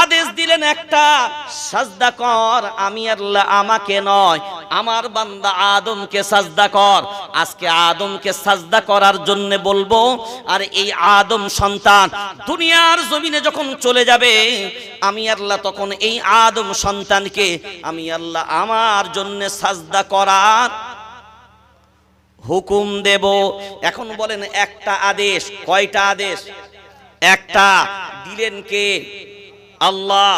আদেশ দিলেন একটা, সাজদা কর। আমি আল্লাহ, আমাকে নয়, আমার বান্দা আদমকে সাজদা কর। আজকে আদমকে সাজদা করার জন্য বলবো, আর এই আদম সন্তান দুনিয়ার জমিনে যখন চলে যাবে, আমি আল্লাহ তখন এই আদম সন্তানকে আমি আল্লাহ আমার জন্য সাজদা করার হুকুম দেব। এখন বলেন একটা আদেশ, কয়টা আদেশ? একটা। দিলেন কে? আল্লাহ।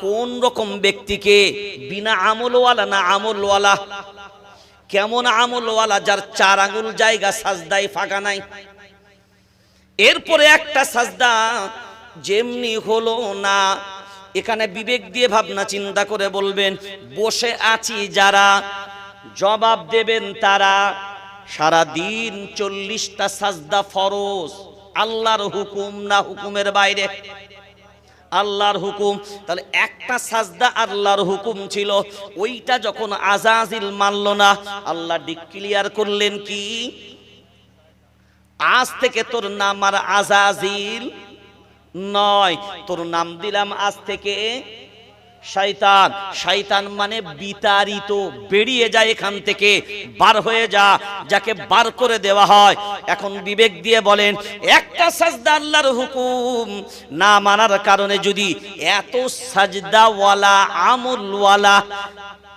কোন রকম ব্যক্তিকে? বিনা আমলওয়ালা না আমলওয়ালা? কেমন আমলওয়ালা? যার 4 আঙ্গুল জায়গা সাজদায় ফাঁকা নাই। এরপরে একটা সাজদা যেমনি হলো না, এখানে বিবেক দিয়ে ভাবনা চিন্তা করে বলবেন, বসে আছি যারা, জবাব দেবেন তারা। সারা দিন 40টা সাজদা ফরজ, আল্লাহর হুকুম না হুকুমের বাইরে? আল্লাহর হুকুম। তাহলে একটা সাজদা আল্লাহর হুকুম ছিল, ওইটা যখন আজাজিল মানল না, আল্লাহ ডিক্লিয়ার করলেন কি, আজ থেকে তোর নাম আর আজাজিল নয়, তোর নাম দিলাম আজ থেকে শয়তান। শয়তান মানে বিতাড়িত, বেরিয়ে যায় এখান থেকে, বার হয়ে যা, যাকে বার করে দেওয়া হয়। এখন বিবেক দিয়ে বলেন, একটা সাজদা আল্লাহর হুকুম না মানার কারণে যদি এত সাজদাওয়ালা আমলওয়ালা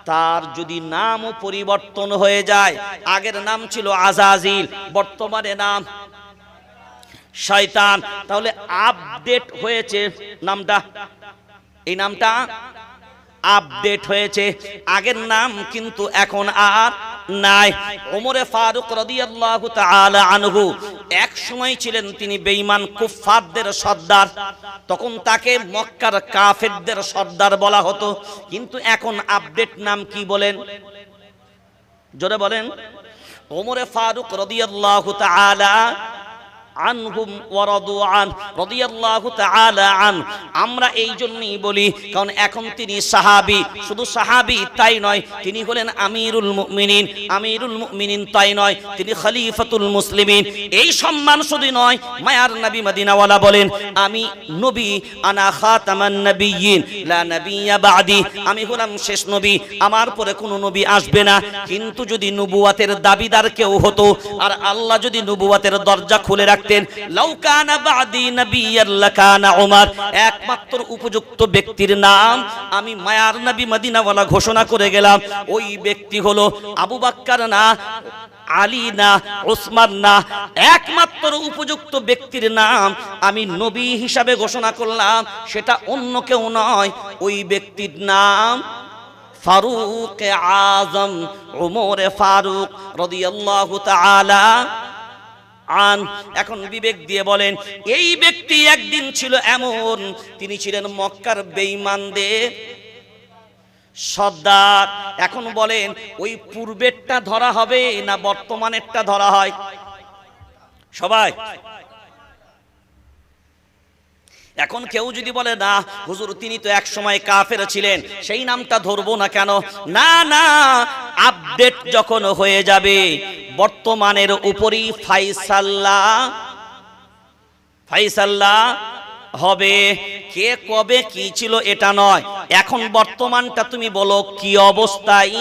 তার যদি নামও পরিবর্তন হয়ে যায়, আগের নাম ছিল আজাজিল, বর্তমানে নাম শয়তান, তাহলে আপডেট হয়েছে নামটা, এই নামটা আপডেট হয়েছে, আগের নাম কিন্তু এখন আর নাই। ওমরে ফারুক রাদিয়াল্লাহু তাআলা আনহু এক সময় ছিলেন তিনি বেঈমান কুফফারদের সর্দার, তখন তাকে মক্কার কাফেরদের সর্দার বলা হতো। কিন্তু এখন আপডেট নাম কি বলেন? জোরে বলেন। ওমরে ফারুক রাদিয়াল্লাহু তাআলা আনহুম ওয়া রাদু আন, রাদিয়াল্লাহু তাআলা আন। আমরা এই জন্যই বলি কারণ এখন তিনি সাহাবী, শুধু সাহাবী তাই নয়, তিনি হলেন আমিরুল মুমিনিন। আমিরুল মুমিনিন তাই নয়, তিনি খলিফাতুল মুসলিমিন। এই সম্মান শুধু নয়, মায়ার নবী মদিনাওয়ালা বলেন, আমি নবী, আনা খাতামান নবিয়্যিন লা নবিয়্যা বাদি, আমি হলাম শেষ নবী, আমার পরে কোনো নবী আসবে না। কিন্তু যদি নবুয়াতের দাবিদার কেউ হতো, আর আল্লাহ যদি নবুয়াতের দরজা খুলে রাখতেন, লাউ কানা বাদি নবিয়্যান লাকানা উমর, একমাত্র উপযুক্ত ব্যক্তির নাম আমি মায়ার নবী মদিনাওয়ালা ঘোষণা করে গেলাম, ওই ব্যক্তি হলো আবু বকর না, আলী না, ওসমান না, একমাত্র উপযুক্ত ব্যক্তির নাম আমি নবী হিসাবে ঘোষণা করলাম, সেটা অন্য কেউ নয়, ওই ব্যক্তির নাম ফারুক আজম, ওমর ফারুক রাদিয়াল্লাহু তাআলা আন। এখন বিবেক দিয়ে বলেন, এই ব্যক্তি একদিন ছিল এমন, তিনি ছিলেন মক্কার বেঈমানদের সর্দার। এখন বলেন, ওই পূর্বেরটা ধরা হবে না বর্তমানেরটা ধরা হয়? সবাই এখন কেউ যদি বলে না হুজুর তিনি তো এক সময় কাফের ছিলেন, সেই নামটা ধরবো না কেন? না না, আপডেট যখন হয়ে যাবে, বর্তমানের উপরই ফাইসাল্লা হবে। কে কবে কি ছিল এটা নয়, এখন বর্তমানটা তুমি বলো কি অবস্থায়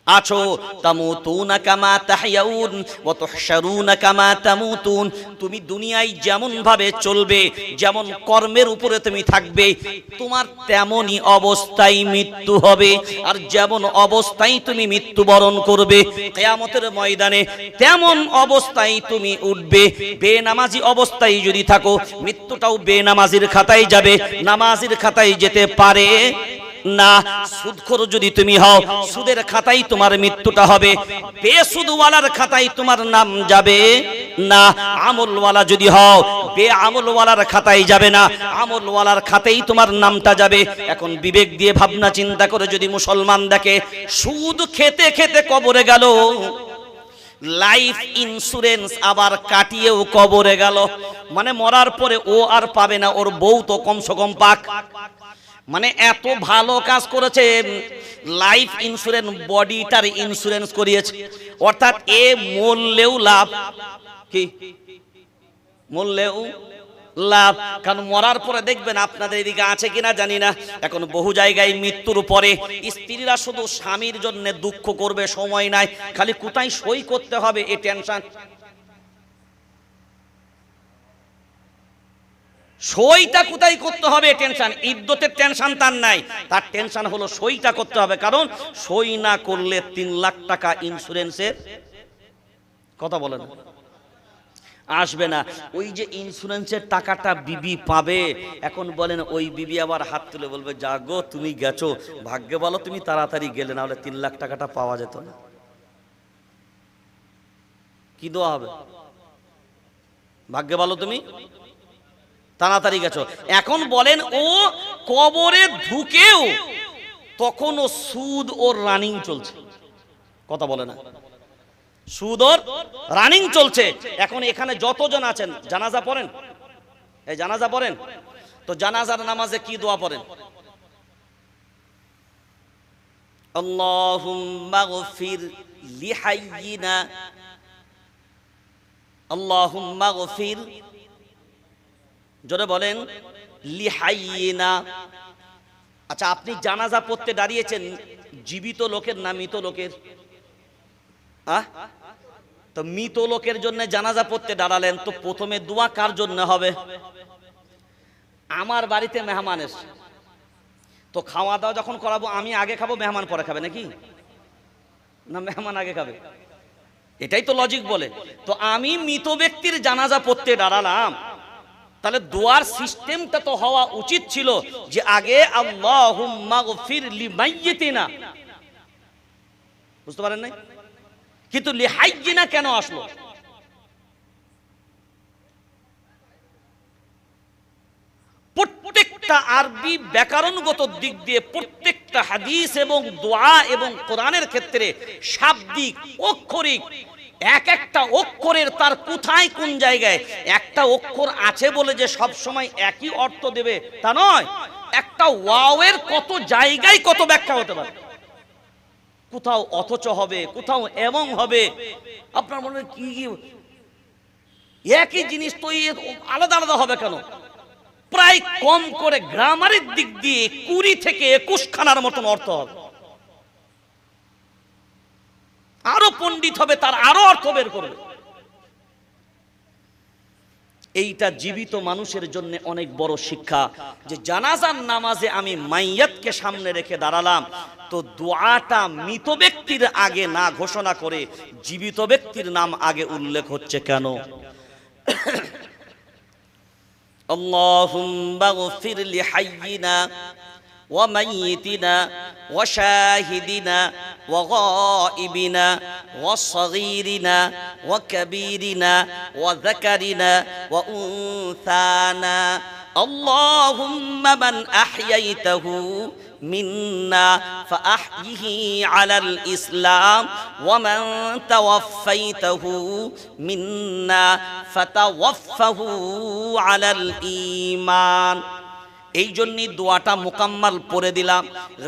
আছো। তামুতুনা কামা তাহইয়াউন ওয়া তুহশারুনা কামা তামুতুন, তুমি দুনিয়ায় যেমন ভাবে চলবে, যেমন কর্মের উপরে তুমি থাকবে, তোমার তেমনই অবস্থায় মৃত্যু হবে, আর যেমন অবস্থায় তুমি মৃত্যুবরণ করবে কিয়ামতের ময়দানে, তেমন অবস্থায় তুমি উঠবে। বেনামাজি অবস্থায় যদি থাকো, মৃত্যুটাও বেনামাজির খাতায় যাবে, নামাজির খাতায় যেতে পারে না। সুদখোর যদি তুমি হও, সুদের খাতায় তোমার মৃত্যুটা হবে, বেসুদওয়ালার খাতায় তোমার নাম যাবে না। আমলওয়ালা যদি হও, বেআমলওয়ালার খাতায় যাবে না, আমলওয়ালার খাতায় তোমার নামটা যাবে। এখন বিবেক দিয়ে ভাবনা চিন্তা করে যদি মুসলমান দেখে সুদ খেতে খেতে কবরে গেল, লাইফ ইন্স্যুরেন্স আবার কাটিয়েও কবরে গেল, মানে মরার পরে ও আর পাবে না, ওর বউ তো কমসে কম পাক। মানে এত ভালো কাজ করেছে, লাইফ ইন্স্যুরেন্স বডিটার ইন্স্যুরেন্স করিয়েছে, অর্থাৎ এ মরলেও লাভ, কি মরলেও লাভ। কারণ মরার পরে দেখবেন, আপনাদের এদিকে আছে কিনা জানি না, এখন বহু জায়গায় মৃত্যুর পরে স্ত্রীরা শুধু স্বামীর জন্য দুঃখ করবে, সময় নাই, খালি কোথায় সই করতে হবে এই টেনশন। সইটা কোথায় করতে হবে টেনশন, ইদ্যতের টেনশন তার নাই, তার টেনশন হলো সইটা করতে হবে। কারণ সই না করলে 3 লাখ টাকা ইন্স্যুরেন্সের কথা বলেন আসবে না। ওই যে ইন্স্যুরেন্সের টাকাটা বিবি পাবে, এখন বলেন ওই বিবি আবার হাত তুলে বলবে, জাগো তুমি গেছো, ভাগ্যে বলো তুমি তাড়াতাড়ি গেলে, না হলে 3 লাখ টাকাটা পাওয়া যেত না। কি দোয়া হবে? ভাগ্যে বলো তুমি তাড়াতাড়ি গেছো। এখন বলেন ও কবরে ঢুকেও তখনও সুদ ওর রানিং চলছে, কথা বলে না, সুদ ওর রানিং চলছে। এখন এখানে যতজন আছেন জানাজা পড়েন, এই জানাজা পড়েন তো, জানাজার নামাজে কি দোয়া পড়েন? আল্লাহুম্মা গফির লিহাইয়িনা, আল্লাহুম্মা গফির, জোরে বলেন, লিহাইয়িনা। আচ্ছা, আপনি জানাজা পড়তে দাঁড়িয়েছেন জীবিত লোকের না মৃত লোকের? তো মৃত লোকের জন্য জানাজা পড়তে দাঁড়ালেন, তো প্রথমে দোয়া কার জন্য হবে? আমার বাড়িতে মেহমান এসে, তো খাওয়া দাওয়া যখন করাবো আমি আগে খাবো, মেহমান পরে খাবে নাকি? না, মেহমান আগে খাবে, এটাই তো লজিক বলে। তো আমি মৃত ব্যক্তির জানাজা পড়তে দাঁড়ালাম, তাহলে দোয়ার সিস্টেমটা তো হওয়া উচিত ছিল যে আগে আল্লাহুম্মা গফির লিমাইয়িতিনা, বুঝতে পারেন নাই? কিন্তু লিহাইয়িনা কেন আসলো? প্রত্যেকটা আরবি ব্যাকরণগত দিক দিয়ে প্রত্যেকটা হাদিস এবং দোয়া এবং কোরআনের ক্ষেত্রে শাব্দিক অক্ষরিক এক একটা অক্ষরের তার কোথায় কোন জায়গায়, একটা অক্ষর আছে বলে যে সব সময় একই অর্থ দেবে তা নয়। একটা ওয়াওয়ের কত জায়গায় কত ব্যাখ্যা হতে পারে, কোথাও অথচ হবে, কোথাও এবং হবে। আপনার মনে কি একই জিনিস তো আলাদা আলাদা হবে কেন? প্রায় কম করে গ্রামারের দিক দিয়ে 20 থেকে 21 খানার মতন অর্থ হবে। আরো পণ্ডিত হবে, তার আরো অর্থ বের করবে। এইটা জীবিত মানুষের জন্য অনেক বড় শিক্ষা, যে জানাজার নামাজে আমি মাইয়াতকে সামনে রেখে দাঁড়ালাম, তো দোয়াটা মৃত ব্যক্তির আগে না ঘোষণা করে জীবিত ব্যক্তির নাম আগে উল্লেখ হচ্ছে কেন? আল্লাহুম্মা গফির লিহাইয়িনা ওয়া মাইয়িতিনা ওয়া শাহিদিনা ওয়া গায়িবিনা ওয়া সগীরিনা ওয়া কাবীরিনা ওয়া যাকারিনা ওয়া উনসানা, আল্লাহুম্মা মান আহইয়াইতাহু মিন্না ফাআহইহি আলাল ইসলাম ওয়া মান তাওয়াফাইতাহু মিন্না ফাতাওয়াফাহু আলাল ঈমান। এই জন্যই দোয়াটা মুকাম্মাল পড়ে দিলাম।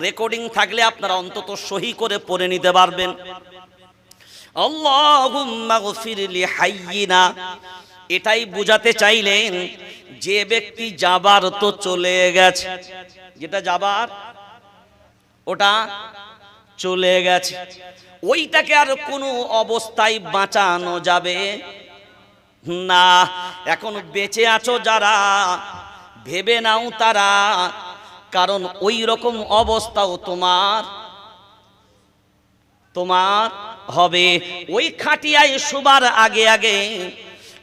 রেকর্ডিং থাকলে আপনারা অন্তত সহি করে পড়ে নিতে পারবেন। আল্লাহুম্মা গফির লিহাইয়িনা, এটাই বুঝাতে চাইলেন যে ব্যক্তি যাবার তো চলে গেছে, যেটা যাবার ওটা চলে গেছে, ওইটাকে আর কোনো অবস্থায় বাঁচানো যাবে না। এখন বেঁচে আছো যারা, ভেবে নাও তারা, কারণ ওই রকম অবস্থাও তোমার হবে। ওই খাটিয়ায় শোবার আগে আগে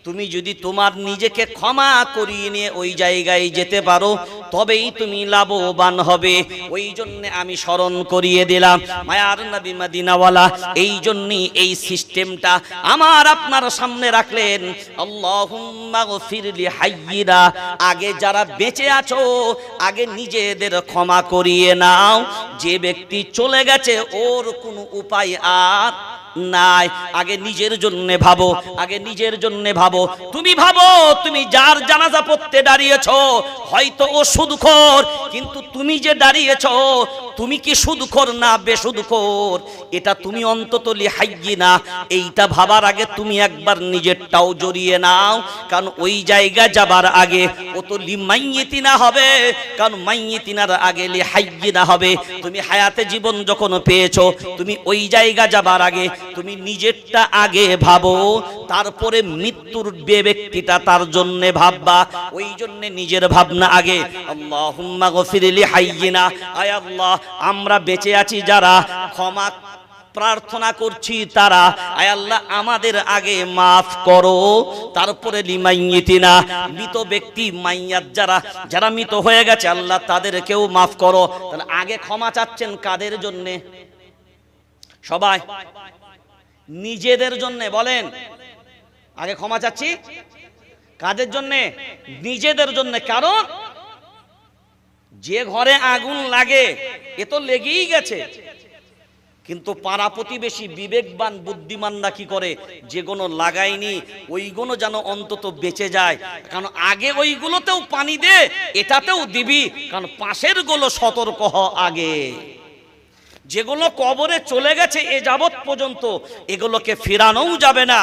তুমি যদি তোমার নিজেকে ক্ষমা করিয়ে নিয়ে ওই জায়গায় যেতে পারো, তবেই তুমি লাভবান হবে। ওই জন্য আমি স্মরণ করিয়ে দিলাম মায়ার নবী মদিনাওয়ালা এই জন্যই এই সিস্টেমটা আমার আপনার সামনে রাখলেন। আল্লাহুম্মা গফির লিহাইয়িনা, আগে যারা বেঁচে আছো আগে নিজেদের ক্ষমা করিয়ে নাও। যে ব্যক্তি চলে গেছে ওর কোনো উপায় আর নাই। আগে নিজের জন্য ভাবো, আগে নিজের জন্য ভাবো। তুমি ভাবো তুমি যার জানাজা পড়তে দাঁড়িয়েছো হয়তো ও সুদখোর, কিন্তু তুমি যে দাঁড়িয়েছো তুমি কি সুদখোর না বেসুদখোর, এটা তুমি অন্তত লিহাইয়িনা এইটা ভাবার আগে তুমি একবার নিজেরটাও জড়িয়ে নাও। কারণ ওই জায়গা যাবার আগে ও তো লিমাইয়িতিনা হবে, কারণ মাইয়িতিনার আগে লিহাইয়িনা হবে। তুমি হায়াতে জীবন যখন পেয়েছো তুমি ওই জায়গা যাবার আগে তুমি নিজেরটা আগে ভাবো, তারপরে মৃত্যুর ব্যক্তিটা তার জন্য ভাববা। ওই জন্য নিজের ভাবনা আগে। আল্লাহুম্মা গফির লিহাইয়িনা, আয় আল্লাহ আমরা বেঁচে আছি যারা ক্ষমা প্রার্থনা করছি তারা, আয় আল্লাহ আমাদের আগে মাফ করো, তারপরে লিমাইয়িতিনা মৃত ব্যক্তি মাইয়াত যারা যারা মৃত হয়ে গেছে আল্লাহ তাদেরকেও মাফ করো। তাহলে আগে ক্ষমা চাচ্ছেন কাদের জন্য? সবাই নিজেদের জন্য বলেন। আগে ক্ষমা চাচ্ছি কাদের জন্য? নিজেদের জন্য। কারণ যে ঘরে আগুন লাগে এ তো লেগেই গেছে, কিন্তু পাড়া প্রতিবেশী বিবেকবান বুদ্ধিমানরা কি করে, যেগুলো লাগায়নি ওইগুলো যেন অন্তত বেঁচে যায়। কারণ আগে ওইগুলোতেও পানি দে, এটাতেও দিবি, কারণ পাশের গুলো সতর্ক হ আগে। যেগুলো কবরে চলে গেছে এ যাবৎ পর্যন্ত এগুলোকে ফেরানোও যাবে না,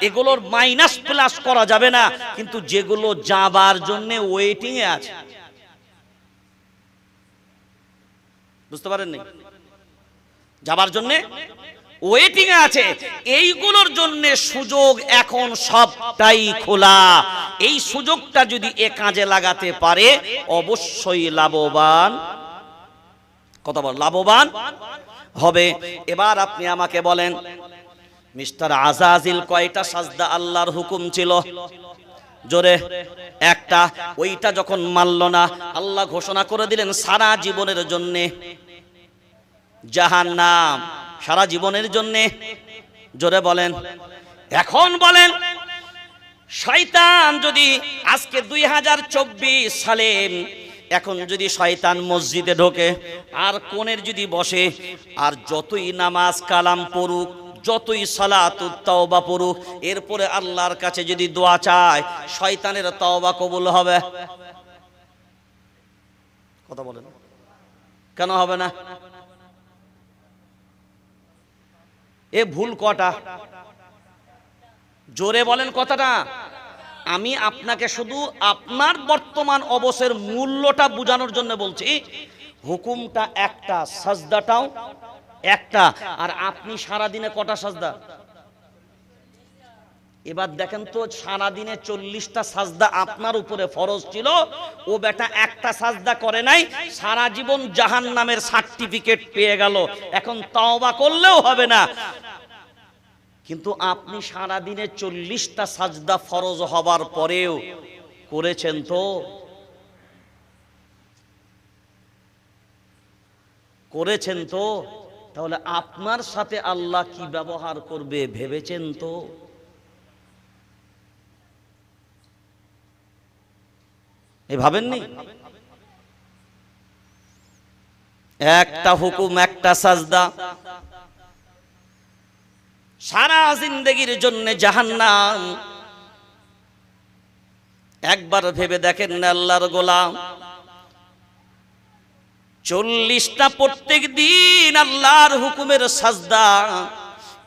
এগুলোর মাইনাস প্লাস করা যাবে না, কিন্তু যেগুলো যাবার জন্য ওয়েটিং এ আছে, বুঝতে পারেননি, যাবার জন্য ওয়েটিং এ আছে, এইগুলোর জন্য সুযোগ এখন সবটাই খোলা। এই সুযোগটা যদি এ কাজে লাগাতে পারে অবশ্যই লাভবান, কথা বল, লাভবান হবে। এবার আপনি আমাকে বলেন মিস্টার আজাজিল কয়টা সাজদা আল্লাহর হুকুম ছিল? জোরে একটা। ওইটা যখন মানল না আল্লাহ ঘোষণা করে দিলেন সারা জীবনের জন্য জাহান্নাম, সারা জীবনের জন্য। জোরে বলেন। এখন বলেন শয়তান যদি আজকে 2024 সালে এখন যদি শয়তান মসজিদে ঢোকে আর কোণের যদি বসে আর যতই নামাজ কালাম পড়ুক, যতই সালাতুত তাওবা পড়ুক, এরপরে আল্লাহর কাছে যদি দোয়া চায় শয়তানের তাওবা কবুল হবে? কথা বলেন, কেন হবে না? এ ভুল কটা? জোরে বলেন কথাটা। আমি আপনাকে শুধু আপনার বর্তমান অবস্থার মূল্যটা বোঝানোর জন্য বলছি। হুকুমটা একটা, সাজদাটাও একটা, আর আপনি সারা দিনে কটা সাজদা? এবার দেখেন তো, সারা দিনে 40টা সাজদা আপনার উপরে ফরজ ছিল, ও বেটা একটা সাজদা করে নাই, সারা জীবন জাহান্নামের সার্টিফিকেট পেয়ে গেল। এখন তওবা করলেও হবে না। কিন্তু আপনি সারা দিনে 40টা সাজদা ফরজ হবার পরেও করেছেন তো? করেছেন তো? তাহলে আপনার সাথে আল্লাহ কি ব্যবহার করবে ভেবেছেন তো? এই ভাবেননি? একটা হুকুম, একটা সাজদা, সারা জিন্দেগির জন্য জাহান্নাম। একবার ভেবে দেখেন না আল্লাহর গোলাম, 40টা প্রত্যেক দিন আল্লাহর হুকুমের সাজদা,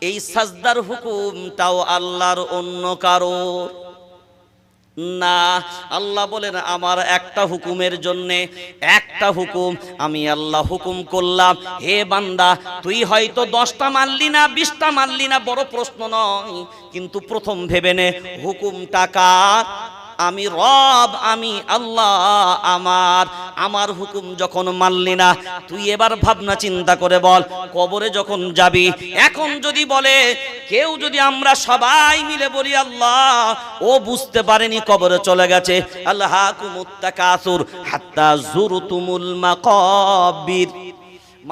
এই সাজদার হুকুমটাও আল্লাহর অন্য কারো না। আল্লাহ বলেন আমার একটা হুকুমের জন্যে, একটা হুকুম আমি আল্লাহ হুকুম করলাম, হে বান্দা তুই হয়তো 10টা মানলি না, 20টা মানলি না, বড় প্রশ্ন নয়, কিন্তু প্রথম ভেবে নে হুকুমটা কার? আমি রব, আমি আল্লাহ। আমার হুকুম যখন মানলি না, তুই এবার ভাবনা চিন্তা করে বল, কবরে যখন যাবি, এখন যদি বলে কেউ, যদি আমরা সবাই মিলে বলি আল্লাহ ও বুঝতে পারেনি কবরে চলে গেছে, আল্লাহাকুমুত তাকাসুর হাত্তা যুরতুমুল মাকাবির,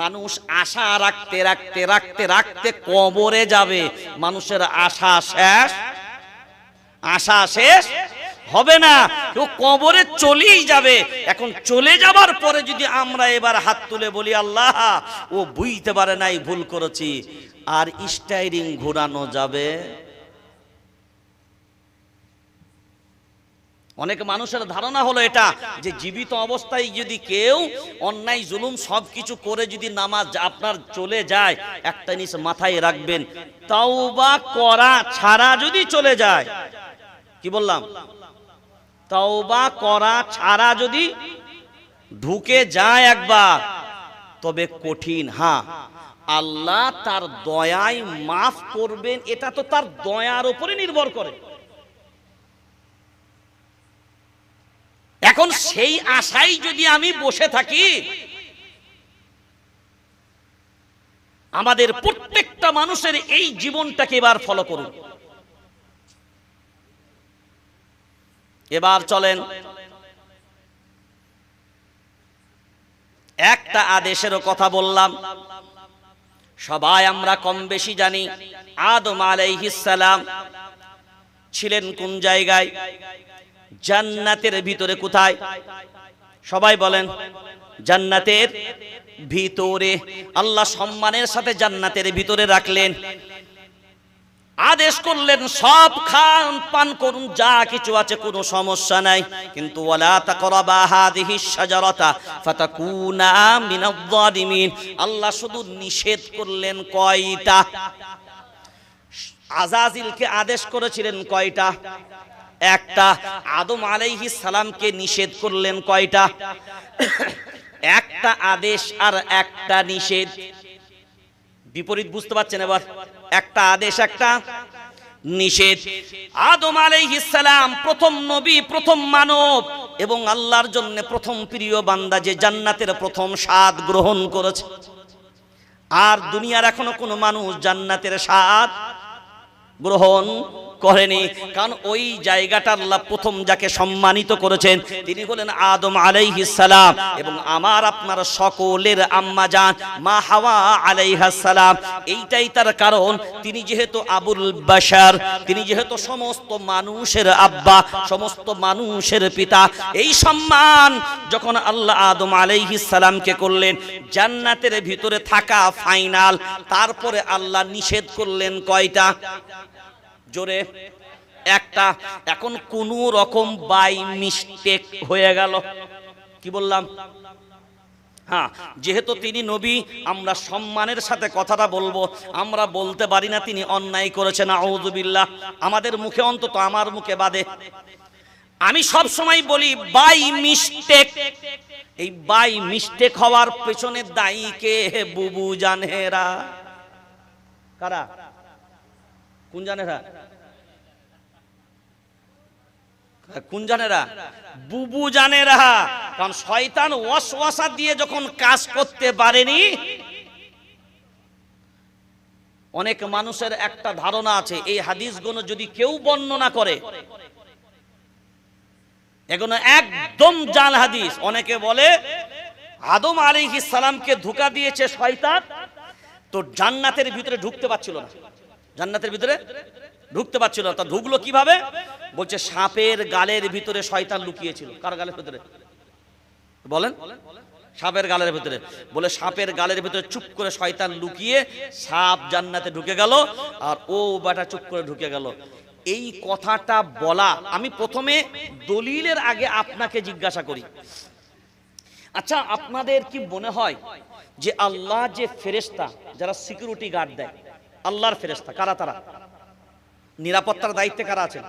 মানুষ আশা রাখতে রাখতে রাখতে রাখতে কবরে যাবে, মানুষের আশা শেষ, আশা শেষ হবে না, কেউ কবরে চলেই যাবে। এখন চলে যাবার পরে যদি আমরা এবার হাত তুলে বলি আল্লাহ ও বুঝতে পারে নাই ভুল করেছি, আর স্টাইরিং ঘোরানো যাবে? অনেক মানুষের ধারণা হলো এটা যে জীবিত অবস্থায় যদি কেউ অন্যায় জুলুম সবকিছু করে যদি নামাজ আপনার চলে যায়, একটা জিনিস মাথায় রাখবেন, তাওবা করা ছাড়া যদি চলে যায়, কি বললাম, তাওবা করা ছাড়া যদি ঢুকে যায় একবার, তবে কঠিন। হ্যাঁ, আল্লাহ তার দয়ায় মাফ করবেন, এটা তো তার দয়ার উপরে নির্ভর করে। এখন সেই আশায় যদি আমি বসে থাকি, আমাদের প্রত্যেকটা মানুষের এই জীবনটাকে এবার ফলো করুন। এবার চলেন একটা আদেশেরও কথা বললাম, সবাই আমরা কম বেশি জানি আদম আলাইহিস সালাম ছিলেন কোন জায়গায়? জান্নাতের ভিতরে। কোথায়? সবাই বলেন। জান্নাতের ভিতরে। আল্লাহ সম্মানের সাথে জান্নাতের ভিতরে রাখলেন, আদেশ করলেন সব খান পান করুন, যা কিছু আছে কোনো সমস্যা নাই, কিন্তু ওয়ালা তাকরাবা হাযিহিশ শাজারাতা ফাতাকুনা মিনাজ জালিমিন। আল্লাহ শুধু নিষেধ করলেন কয়টা? আযাজিলকে আদেশ করেছিলেন কয়টা? একটা। আদম আলাইহিস সালামকে নিষেধ করলেন কয়টা? একটা আদেশ আর একটা নিষেধ। বিপরীত বুঝতে পারছেন এবার? একটা আদেশ একটা নিষেধ। আদম আলাইহিস সালাম প্রথম নবী, প্রথম মানব এবং আল্লাহর জন্য প্রথম প্রিয় বান্দা, যে জান্নাতের প্রথম স্বাদ গ্রহণ করেছে। আর দুনিয়ার এখনো কোনো মানুষ জান্নাতের স্বাদ গ্রহণ করেনি, কারণ ওই জায়গাটা আল্লাহ প্রথম যাকে সম্মানিত করেছেন তিনি হলেন আদম আলাইহিস সালাম, এবং আমার আপনার সকলের আম্মা জান মা হাওয়া আলাইহাস সালাম। এইটাই তার কারণ, তিনি যেহেতু আবুল বাশার, তিনি যেহেতু সমস্ত মানুষের আব্বা, সমস্ত মানুষের পিতা, এই সম্মান যখন আল্লাহ আদম আলাইহিস সালামকে করলেন, জান্নাতের ভিতরে থাকা ফাইনাল। তারপরে আল্লাহ নিষেধ করলেন কয়টা? জোরে? একটা। এখন কোন রকম বাই মিস্টেক হয়ে গেল, কি বললাম? হ্যাঁ, যেহেতু তিনি নবী, আমরা সম্মানের সাথে কথাটা বলবো। আমরা বলতে পারি না তিনি অন্যায় করেছেন, আউযুবিল্লাহ, আমাদের মুখে, অন্তত আমার মুখে বাদে। আমি সব সময় বলি বাই মিস্টেক। এই বাই মিস্টেক হওয়ার পেছনে দায়ী কে? বুবু জানেরা। কারা? কোন জানেরা? কোন জানেরা? বুবু জানেরা। কারণ শয়তান ওয়াসওয়াসা দিয়ে যখন কাজ করতে পারেনি, অনেক মানুষের একটা ধারণা আছে এই হাদিসগুলো যদি কেউ বর্ণনা করে, এগুলো একদম জাল হাদিস। অনেকে বলে আদম আলাইহিস সালামকে ধোঁকা দিয়েছে শয়তান, তো জান্নাতের ভিতরে ঢুকতে পারছিল না, জান্নাতের ভিতরে ঢুকতে পারছিল না। তা ঢুকলো কিভাবে? বলছে সাপের গালের ভিতরে শয়তান লুকিয়েছিল। কার গালের ভিতরে বলেন? সাপের গালের ভিতরে। বলে সাপের গালের ভিতরে চুপ করে শয়তান লুকিয়ে সাপ জান্নাতে ঢুকে গেল, আর ও বাটা চুপ করে ঢুকে গেল। এই কথাটা বলা, আমি প্রথমে দলিলের আগে আপনাকে জিজ্ঞাসা করি, আচ্ছা আপনাদের কি মনে হয় যে আল্লাহ যে ফেরেশতা যারা সিকিউরিটি গার্ড দেয়, আল্লাহর ফেরেশতা কারা? তারা নিরাপত্তার দায়িত্বে কারা আছেন?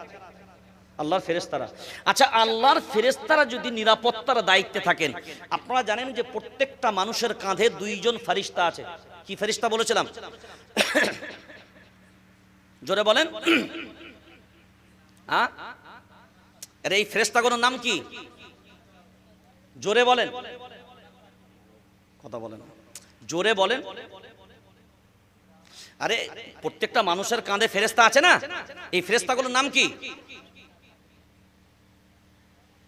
আল্লাহর ফেরেশতারা। আচ্ছা, আল্লাহর ফেরেশতারা যদি নিরাপত্তার দায়িত্বে থাকেন, আপনারা জানেন যে প্রত্যেকটা মানুষের কাঁধে দুইজন ফেরেশতা আছে। কি ফেরেশতা বলেছিলাম? জোরে বলেন। আরে এই ফেরেশতাগুলোর নাম কি? জোরে বলেন, কথা বলেন, জোরে বলেন। আরে প্রত্যেকটা মানুষের কাঁধে ফেরেশতা আছে না? এই ফেরেশতাগুলোর নাম কি?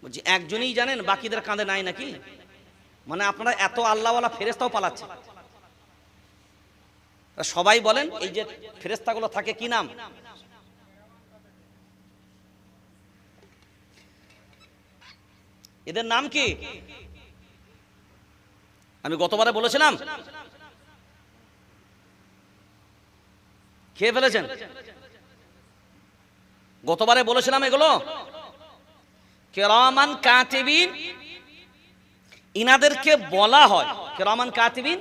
বলছি একজনই জানেন, বাকিদের কাঁধে নাই নাকি? মানে আপনারা এত আল্লাহওয়ালা ফেরেশতাও পালাচ্ছে। সবাই বলেন এই যে ফেরেশতাগুলো থাকে কি নাম? এদের নাম কি? আমি গতবারে বলেছিলাম খেয়ে ফেলেছেন? গতবারে বলেছিলাম এগুলো কিরামান কাতিবিন, ইনাদেরকে বলা হয় কিরামান কাতিবিন,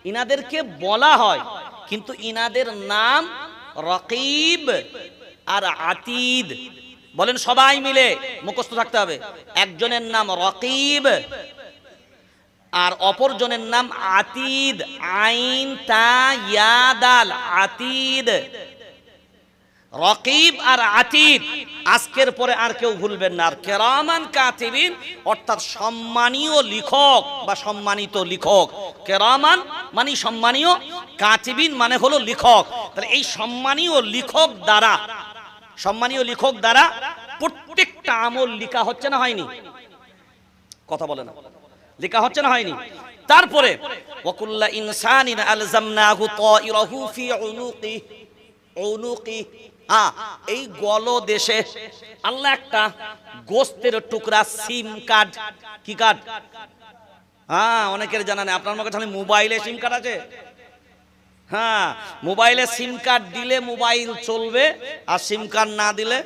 ইনাদেরকে বলা হয়, কিন্তু ইনাদের নাম রকিব আর আতীদ। বলেন সবাই মিলে, মুখস্থ থাকতে হবে। একজনের নাম রকিব আর অপরজনের নাম আতীদ, আইন তা ইয়া দাল, আতীদ। রকিব আর আতীদ আজকের পরে আর কেউ ভুলবেন না। আর কিরামান কাতিবিন অর্থাৎ সম্মানীয় লেখক বা সম্মানিত লেখক। কিরামান মানে সম্মানীয়, কাতিবিন মানে হলো লেখক। তাহলে এই সম্মানীয় লেখক দ্বারা, সম্মানীয় লেখক দ্বারা প্রত্যেকটা আমল লেখা হচ্ছে না হয়নি? কথা বলে না, লেখা হচ্ছে না হয়নি? তারপরে ওয়াকুল্লা ইনসানিন আলজামনাহু তাইরাহু ফি উনুকি, উনুকি, এই গল দেশে আল্লাহ একটা গোস্তের টুকরা সিম কার্ড, কি কার্ড? অনেকের জানা নেই। আপনার কাছে খালি মোবাইলে সিম কার্ড আছে। মোবাইলে সিম কার্ড দিলে মোবাইল চলবে, আর সিম কার্ড না দিলে,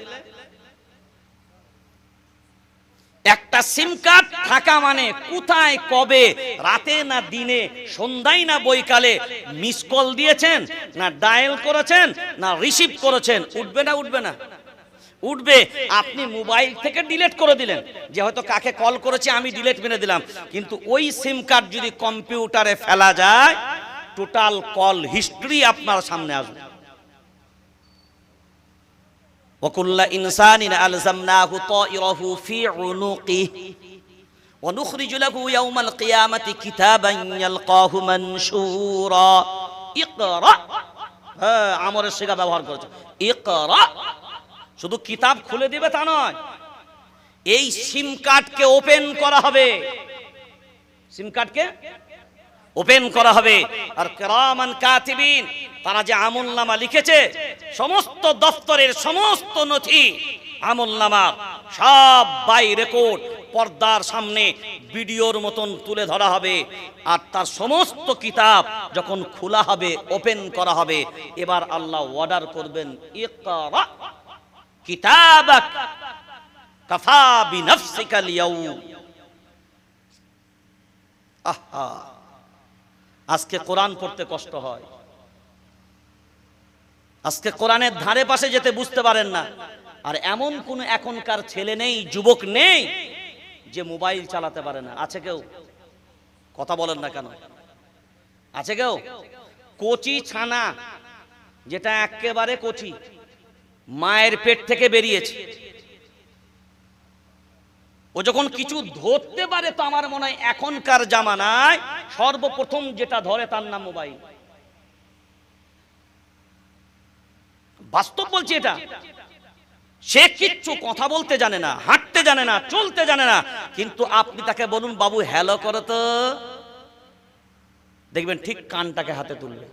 একটা সিম কার্ড থাকা মানে কোথায় কবে, রাতে না দিনে, সন্ধ্যায় না বৈকালে মিস কল দিয়েছেন, না ডায়াল করেছেন, না রিসিভ করেছেন, উঠবে না? উঠবে না? উঠবে। আপনি মোবাইল থেকে ডিলিট করে দিলেন, যে হয়তো কাকে কল করেছে আমি ডিলিট মেরে দিলাম, কিন্তু ওই সিম কার্ড যদি কম্পিউটারে ফেলা যায়, টোটাল কল হিস্ট্রি আপনার সামনে আসবে। وكل إنسان ألزمناه طائره في عنقه ونخرج له يوم القيامة كتابا يلقاه منشورا اقرأ। আমরের শিগা ব্যবহার করেছে, ইকরা। শুধু কিতাব খুলে দিবে তা নয়, এই সিম কার্ডকে ওপেন করা হবে, সিম কার্ডকে ওপেন করা হবে। আর কিরামান কাতিবিন তারা যে আমলনামা লিখেছে, সমস্ত দফতরের সমস্ত নথি আমলনামা সব বাই রেকর্ড পর্দার সামনে ভিডিওর মতন তুলে ধরা হবে। আর তার সমস্ত কিতাব যখন খোলা হবে, ওপেন করা হবে, এবার আল্লাহ অর্ডার করবেন, ইকরা কিতাবাক কাফা বিনফসিকা আল-ইয়াউম। আহা, আজকে কোরআন পড়তে কষ্ট হয়, আজকে কোরআনের ধারে পাশে যেতে বুঝতে পারেন না। আর এমন কোন এখনকার ছেলে নেই, যুবক নেই যে মোবাইল চালাতে পারে না। আছে কেউ? কথা বলেন না কেন? আছে কেউ? কচি ছানা, যেটা একেবারে কচি, মায়ের পেট থেকে বেরিয়েছে, ও যখন কিছু ধরতে পারে, তো আমার মনে হয় এখনকার জামানায় সর্বপ্রথম যেটা ধরে তার নাম মোবাইল। বাস্তব বলছি এটা। সে কিচ্ছু কথা বলতে জানে না, হাঁটতে জানে না, চলতে জানে না, কিন্তু আপনি তাকে বলুন বাবু হ্যালো করো তো, দেখবেন ঠিক কানটাকে হাতে তুলবে।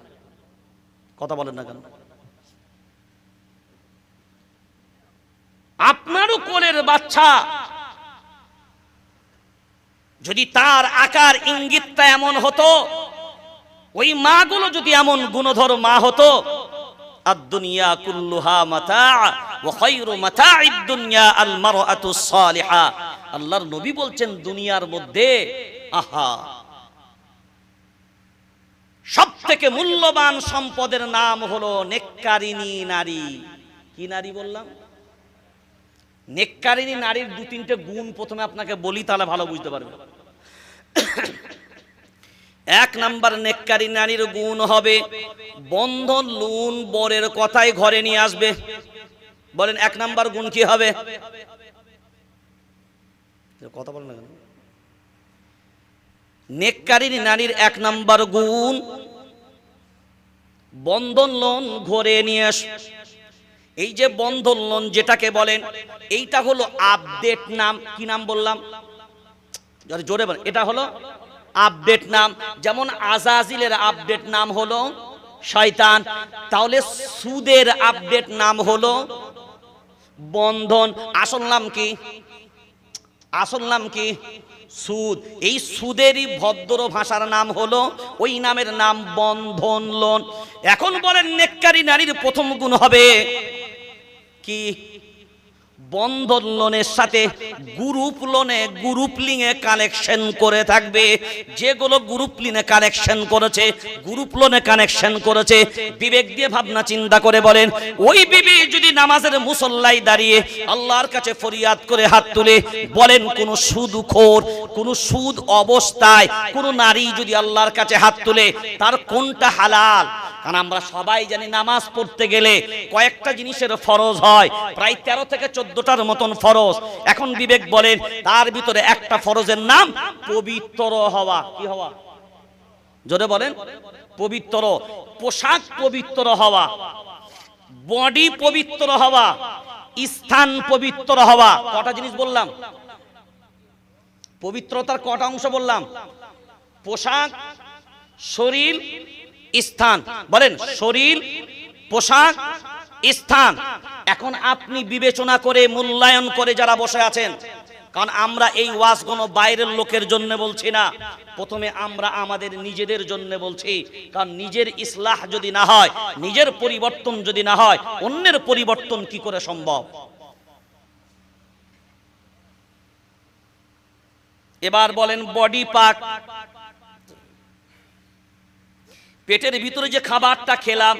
কথা বলেন না কেন? আপনারও কোলের বাচ্চা যদি তার আকার ইঙ্গিতটা এমন হতো, ওই মাগুলো যদি এমন গুণধর মা হতো, আদ-দুনিয়া কুল্লুহা মাতা ওয়া খায়রু মাতা'id দুনিয়া আল মারআতুস সালিহা। আল্লাহর নবী বলছেন দুনিয়ার মধ্যে সবথেকে মূল্যবান সম্পদের নাম হলো নেককারিনী নারী। কি নারী বললাম? নেককারিনী নারীর দু তিনটে গুণ প্রথমে আপনাকে বলি, তাহলে ভালো বুঝতে পারবেন। এক নাম্বার নেককারী নারীর গুণ হবে বন্ধন লুন বরের কথাই ঘরে নিয়ে আসবে। বলেন এক নাম্বার গুণ কি হবে? কথা বলেন না কেন? নেককারী নারীর এক নাম্বার গুণ বন্ধন লোন ঘরে নিয়ে আস। এই যে বন্ধন লোন যেটাকে বলেন, এইটা হলো আপডেট নাম। কি নাম বললাম? জোরে বলেন। এটা হলো আপডেট নাম। যেমন আজাজিলের আপডেট নাম হলো শয়তান, তাহলে সুদের আপডেট নাম হলো বন্ধন। আসল নাম কি? আসল নাম কি? সুদ। এই সুদেরই ভদ্র ভাষার নাম হলো, ওই নামের নাম বন্ধন লোন। এখন বলেন নেককারী নারীর প্রথম গুণ হবে কি? বন্ধন লোনের সাথে গ্রুপ লোনে, গ্রুপ লিংয়ে কানেকশন করে থাকবে। যেগুলো গ্রুপ লিংয়ে কানেকশন করেছে, গ্রুপ লোনে কানেকশন করেছে, বিবেক দিয়ে ভাবনা চিন্তা করে বলেন, ওই বিবি যদি নামাজের মুসল্লায় দাঁড়িয়ে আল্লাহর কাছে ফরিয়াদ করে হাত তুলে বলেন, কোন সুদখোর, কোন সুদ অবস্থায় কোন নারী যদি আল্লাহর কাছে হাত তুলে, তার কোনটা হালাল? কারণ আমরা সবাই জানি নামাজ পড়তে গেলে কয়েকটা জিনিসের ফরজ হয়, প্রায় 13 থেকে 14টার মতন ফরজ। এখন বিবেক বলেন, তার ভিতরে একটা ফরজের নাম পবিত্র হওয়া। কি হওয়া? জোরে বলেন। পবিত্র। পোশাক পবিত্র হওয়া, বডি পবিত্র হওয়া, স্থান পবিত্র হওয়া। কটা জিনিস বললাম? পবিত্রতার কটা অংশ বললাম? পোশাক, শরীর, স্থান। বলেন, শরীর, পোশাক, স্থান। এখন আপনি বিবেচনা করে, মূল্যায়ন করে যারা বসে আছেন, কারণ আমরা এই ওয়াজ কোনো বাইরের লোকের জন্য বলছি না, প্রথমে আমরা আমাদের নিজেদের জন্য বলছি। কারণ নিজের ইসলাহ যদি না হয়, নিজের পরিবর্তন যদি না হয়, অন্যের পরিবর্তন কি করে সম্ভব? এবার বলেন বডি পাক। পেটের ভিতরে যে খাবারটা খেলাম,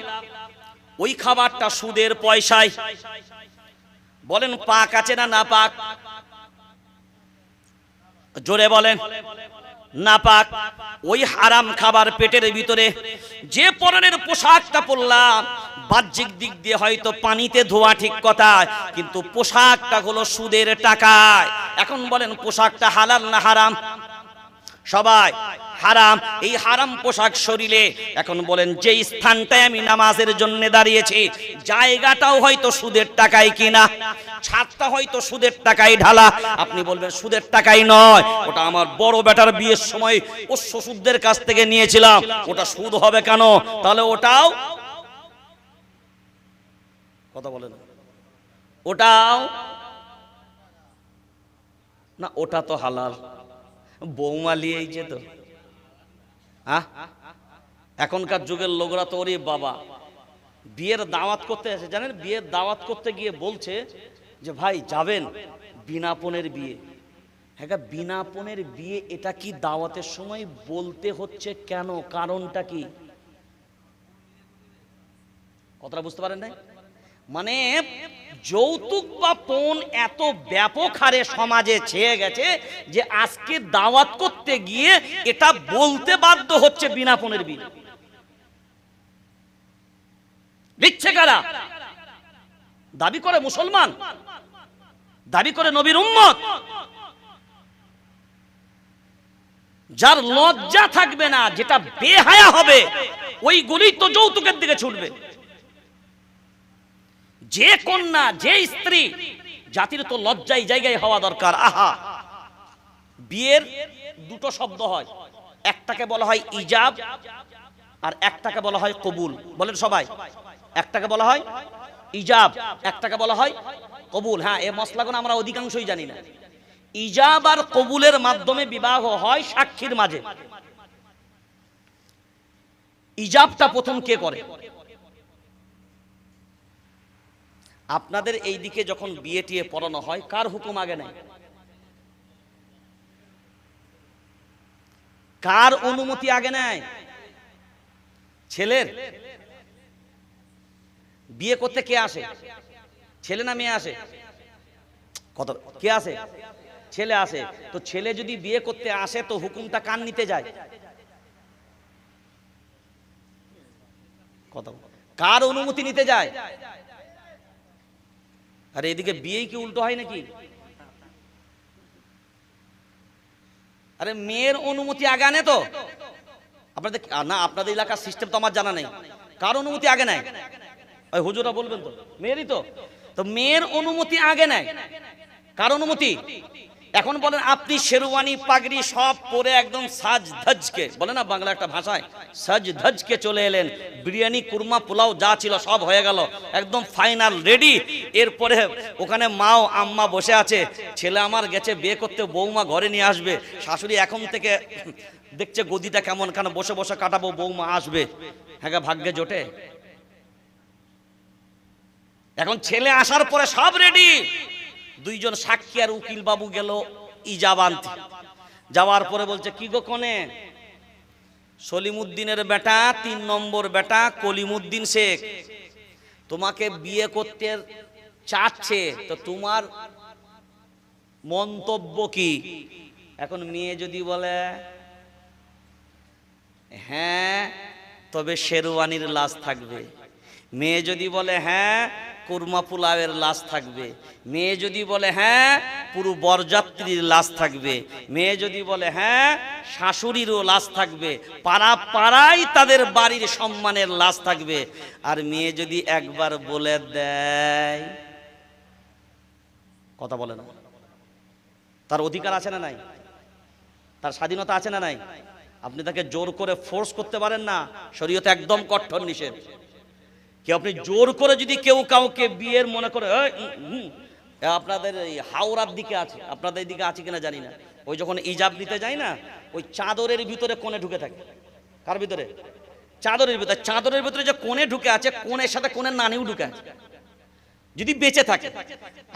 ওই খাবারটা সুদের পয়সায়। বলেন পাক আছে না না পাক? জোরে বলেন। না পাক। ওই হারাম খাবার পেটের ভিতরে। যে পরনের পোশাকটা পরলাম, বাহ্যিক দিক দিয়ে হয়তো পানিতে ধোয়া, ঠিক কথা, কিন্তু পোশাকটা হলো সুদের টাকায়। এখন বলেন পোশাকটা হালাল না হারাম? সবাই হারাম। এই হারাম পোশাক শরীরে। এখন বলেন যে স্থানটায় আমি নামাজের জন্য দাঁড়িয়েছি, জায়গাটাও হয়তো সুদের টাকায় কিনা, ছাদটা হয়তো সুদের টাকায় ঢালা। আপনি বলবেন সুদের টাকায় নয়, ওটা আমার বড় বেটার বিয়ের সময় ও শ্বশুরদের কাছ থেকে নিয়েছিলাম, ওটা সুদ হবে কেন? তাহলে ওটাও কথা বলেন, ওটাও না, ওটা তো হালাল। বৌমা লিয়েছে তো। এখনকার যুগের লোকরা তো, ওরে বাবা, বিয়ের দাওয়াত করতে আসে, জানেন, বিয়ের দাওয়াত করতে গিয়ে বলছে যে ভাই যাবেন, বিনা পণের বিয়ে। হ্যাঁ, বিনা পণের বিয়ে, এটা কি দাওয়াতের সময় বলতে হচ্ছে কেন? কারণটা কি? কথাটা বুঝতে পারেন না? মানে যৌতুক বা পণ এত ব্যাপক হারে সমাজে ছেয়ে গেছে যে আজকে দাওয়াত করতে গিয়ে এটা বলতে বাধ্য হচ্ছে বিনা পণের বিয়ে। দিচ্ছে কারা? দাবি করে মুসলমান, দাবি করে নবীর উম্মত। যার লজ্জা থাকবে না, যেটা বেহায়া হবে, ওইগুলি তো যৌতুকের দিকে ছুটবে। যে কন্যা, যে স্ত্রী, জাতির তো লজ্জাই জায়গায় হওয়া দরকার। আহা, বিয়ের দুটো শব্দ হয়, একটাকে বলা হয় ইজাব আর একটাকে বলা হয় কবুল। বলেন সবাই, একটাকে বলা হয় ইজাব, একটাকে বলা হয় কবুল। হ্যাঁ, এই মশলাগুলো আমরা অধিকাংশই জানি না। ইজাব আর কবুলের মাধ্যমে বিবাহ হয় সাক্ষীর মাঝে। ইজাবটা প্রথম কে করে? আপনাদের এই দিকে যখন বিয়ে টিয়ে পড়ানো হয়, কার হুকুম আগে নেয়? কার অনুমতি আগে নেয়? ছেলের। বিয়ে করতে কে আসে? ছেলে না মেয়ে আসে? কত কে আসে? ছেলে আসে। তো ছেলে যদি বিয়ে করতে আসে, তো হুকুমটা কার নিতে যায়? কত কার অনুমতি নিতে যায়? আর এদিকে বিয়ে কি উল্টো হয় নাকি? আরে মেয়ের অনুমতি আগে আনে তো। আপনাদের না, আপনাদের এলাকার সিস্টেম তো আমার জানা নেই। কার অনুমতি আগে নেয়? ওই হুজুরা বলবেন তো, মেয়েরই তো। তো মেয়ের অনুমতি আগে নেয়। কার অনুমতি? এখন বলেন আপনি শেরওয়ানি পাগড়ি সব পরে একদম সাজ ধজকে, বলে না বাংলা একটা ভাষায়, সাজ ধজকে চলে এলেন, বিরিয়ানি কুরমা পোলাও যা ছিল সব হয়ে গেল, একদম ফাইনাল রেডি। এরপরে ওখানে মাও আম্মা বসে আছে, ছেলে আমার গেছে বিয়ে করতে, বৌমা ঘরে নিয়ে আসবে, শাশুড়ি এখন থেকে দেখছে গদিটা কেমন, কেন বসে বসে কাটাবো, বৌমা আসবে, হ্যাঁ ভাগ্যে জোটে। এখন ছেলে আসার পরে সব রেডি, দুইজন সাক্ষী আর উকিল বাবু গেল ইজাব আনতে। যাওয়ার পরে বলছে কি গো কনে? সলিমুদ্দিনের বেটা 3 নম্বর বেটা কলিমুদ্দিন শেখ তোমাকে বিয়ে করতে চাচ্ছে, তো তোমার মন্তব্য কি? এখন মেয়ে যদি বলে হ্যাঁ তবে শেরওয়ানির লাশ থাকবে, মেয়ে যদি বলে হ্যাঁ কুরমা পোলাওয়ের লাশ থাকবে, মেয়ে যদি বলে হ্যাঁ পুরো বরযাত্রীর লাশ থাকবে, মেয়ে যদি বলে হ্যাঁ শাশুড়িরও লাশ থাকবে, পাড়া পাড়ায় তাদের বাড়ির সম্মানের লাশ থাকবে। আর মেয়ে যদি একবার বলে দেয়, কথা বলে না, তার অধিকার আছে না নাই? তার স্বাধীনতা আছে না নাই? আপনি তাকে জোর করে ফোর্স করতে পারেন না, শরীয়তে একদম কঠোর নিষেধ। কেউ আপনি জোর করে যদি কেউ কাউকে বিয়ের মনে করে, আপনাদের এই হাওড়ার দিকে আছে, আপনাদের দিকে আছে কিনা জানি না, ওই যখন ইজাব দিতে যায় না, ওই চাদরের ভিতরে কোণে ঢুকে থাকে। কার ভিতরে? চাদরের ভিতরে। চাদরের ভিতরে যে কোণে ঢুকে আছে, কোণের সাথে কোণের নানিও ঢুকে আছে, যদি বেঁচে থাকে,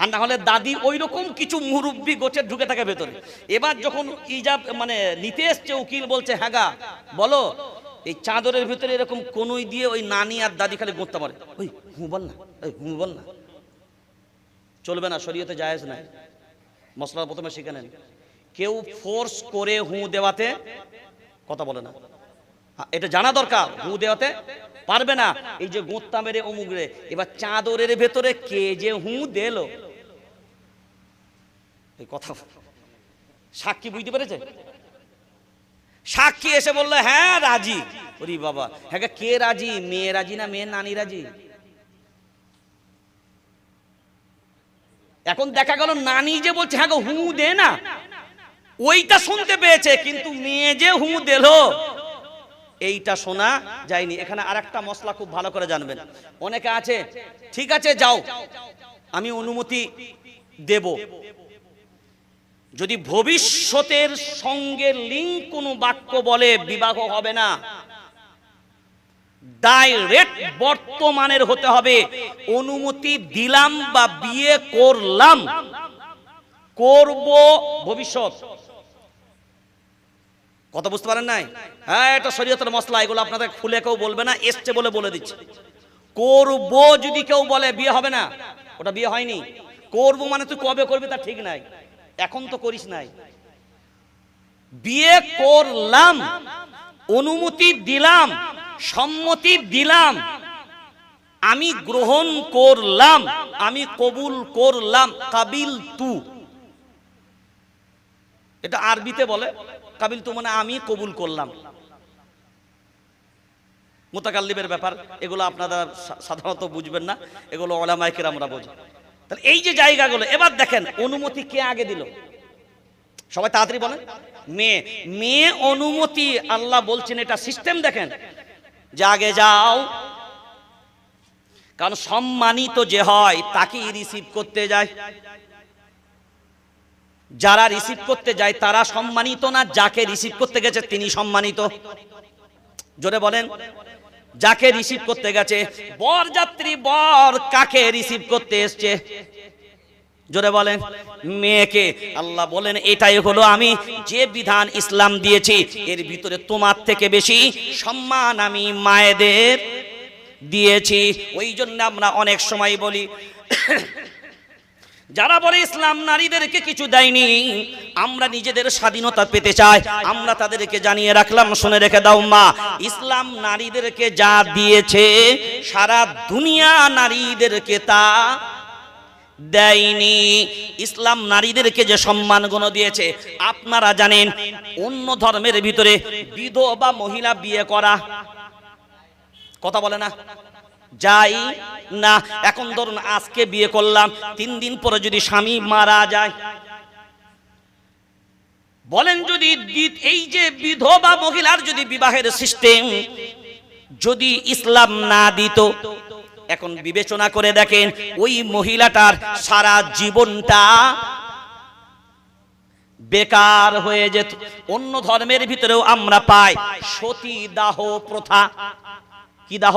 আর না হলে দাদি, ওই রকম কিছু মুরব্বী গোছের ঢুকে থাকে ভেতরে। এবার যখন ইজাব মানে নিতে এসছে, উকিল বলছে হ্যাঁ গা বলো, এই চাদরের ভিতরে এরকম কোনুই দিয়ে ওই নানি আর দাদি খালি গড়তে পারে, ওই হু বল না, ওই হু বল না, চলবে না, শরীয়তে জায়েজ নাই। মশলা প্রথমে শিখে নেন, কেউ ফোর্স করে হু দেওয়াতে, কথা বলে না, এটা জানা দরকার, হু দেওয়াতে পারবে না। এই যে গোত্তা মেরে অমুক রে, এবার চাদরের ভেতরে কে যে হু দিল, এই কথা সাক্ষী বুঝতে পেরেছে? সাক্ষী এসে বললো হ্যাঁ রাজি। ওরে বাবা, হ্যাঁ কে রাজি? মেয়ে রাজি না মেয়ের নানি রাজি? এখন দেখা গেল নানি যে বলছে হ্যাঁ গো হু দে না, ওইটা শুনতে পেয়েছে, কিন্তু মেয়ে যে হু দিল এইটা শোনা যায়নি। এখানে আরেকটা মশলা খুব ভালো করে জানবেন। অনেকে আছে ঠিক আছে যাও আমি অনুমতি দেব, যদি ভবিষ্যতের সঙ্গে লিঙ্ক কোনো বাক্য বলে বিবাহ হবে না, ডাইরেক্ট বর্তমানের হতে হবে। অনুমতি দিলাম বা বিয়ে করলাম, করব ভবিষ্যৎ, কথা বুঝতে পারেন নাই? হ্যাঁ এটা শরীয়তের মশলা, এগুলো আপনাদের খুলে কেউ বলবে না, এসছে বলে বলে দিচ্ছে। করব যদি কেউ বলে বিয়ে হবে না, ওটা বিয়ে হয়নি। করব মানে তুই কবে করবি তা ঠিক নাই, এখন তো করিস নাই। বিয়ে করলাম, অনুমতি দিলাম, সম্মতি দিলাম, আমি গ্রহণ করলাম, আমি কবুল করলাম, কাবিল তু, এটা আরবিতে বলে কাবিল তু মানে আমি কবুল করলাম। মুতাকাল্লিমের ব্যাপার, এগুলো আপনারা সাধারণত বুঝবেন না, এগুলো উলামায়ে কেরামরা বোঝে। তাহলে এই যে জায়গাগুলো, এবার দেখেন অনুমতি কে আগে দিল, সবাই তাড়াতাড়ি বলেন। মেয়ে, মেয়ে অনুমতি আল্লাহ বলছেন, এটা সিস্টেম দেখেন যে আগে যাও, কারণ সম্মানিত যে হয় তাকেই রিসিভ করতে যায়। যারা রিসিভ করতে যায় তারা সম্মানিত না, যাকে রিসিভ করতে গেছে তিনি সম্মানিত। জোরে বলেন, যাকে রিসিভ করতে গেছে। বরযাত্রী বর কাকে রিসিভ করতে এসছে? জোরে বলেন, মেয়েকে। আল্লাহ বলেন এটাই হলো আমি যে বিধান ইসলাম দিয়েছি, এর ভিতরে তোমার থেকে বেশি সম্মান আমি মায়েদের দিয়েছি। ওই জন্য আমরা অনেক সময় বলি, যারা বলে ইসলাম নারীদেরকে কিছু দেয়নি, আমরা নিজেদের স্বাধীনতা পেতে চাই, আমরা তাদেরকে জানিয়ে রাখলাম, শুনে রেখে দাও মা, ইসলাম নারীদেরকে যা দিয়েছে সারা দুনিয়া নারীদেরকে তা দেয়নি। ইসলাম নারীদেরকে যে সম্মানগুলো দিয়েছে আপনারা জানেন, অন্য ধর্মের ভিতরে বিধবা মহিলা বিয়ে করা, কথা বলে না, যাই না। এখন ধরুন আজকে বিয়ে করলাম, 3 দিন পরে যদি স্বামী মারা যায়, বলেন যদি এই যে বিধবা মহিলার যদি বিবাহের সিস্টেম যদি ইসলাম না দিত, এখন বিবেচনা করে দেখেন ওই মহিলাটার সারা জীবনটা বেকার হয়ে যেত। অন্য ধর্মের ভিতরেও আমরা পাই সতী দাহ প্রথা। কি দাহ?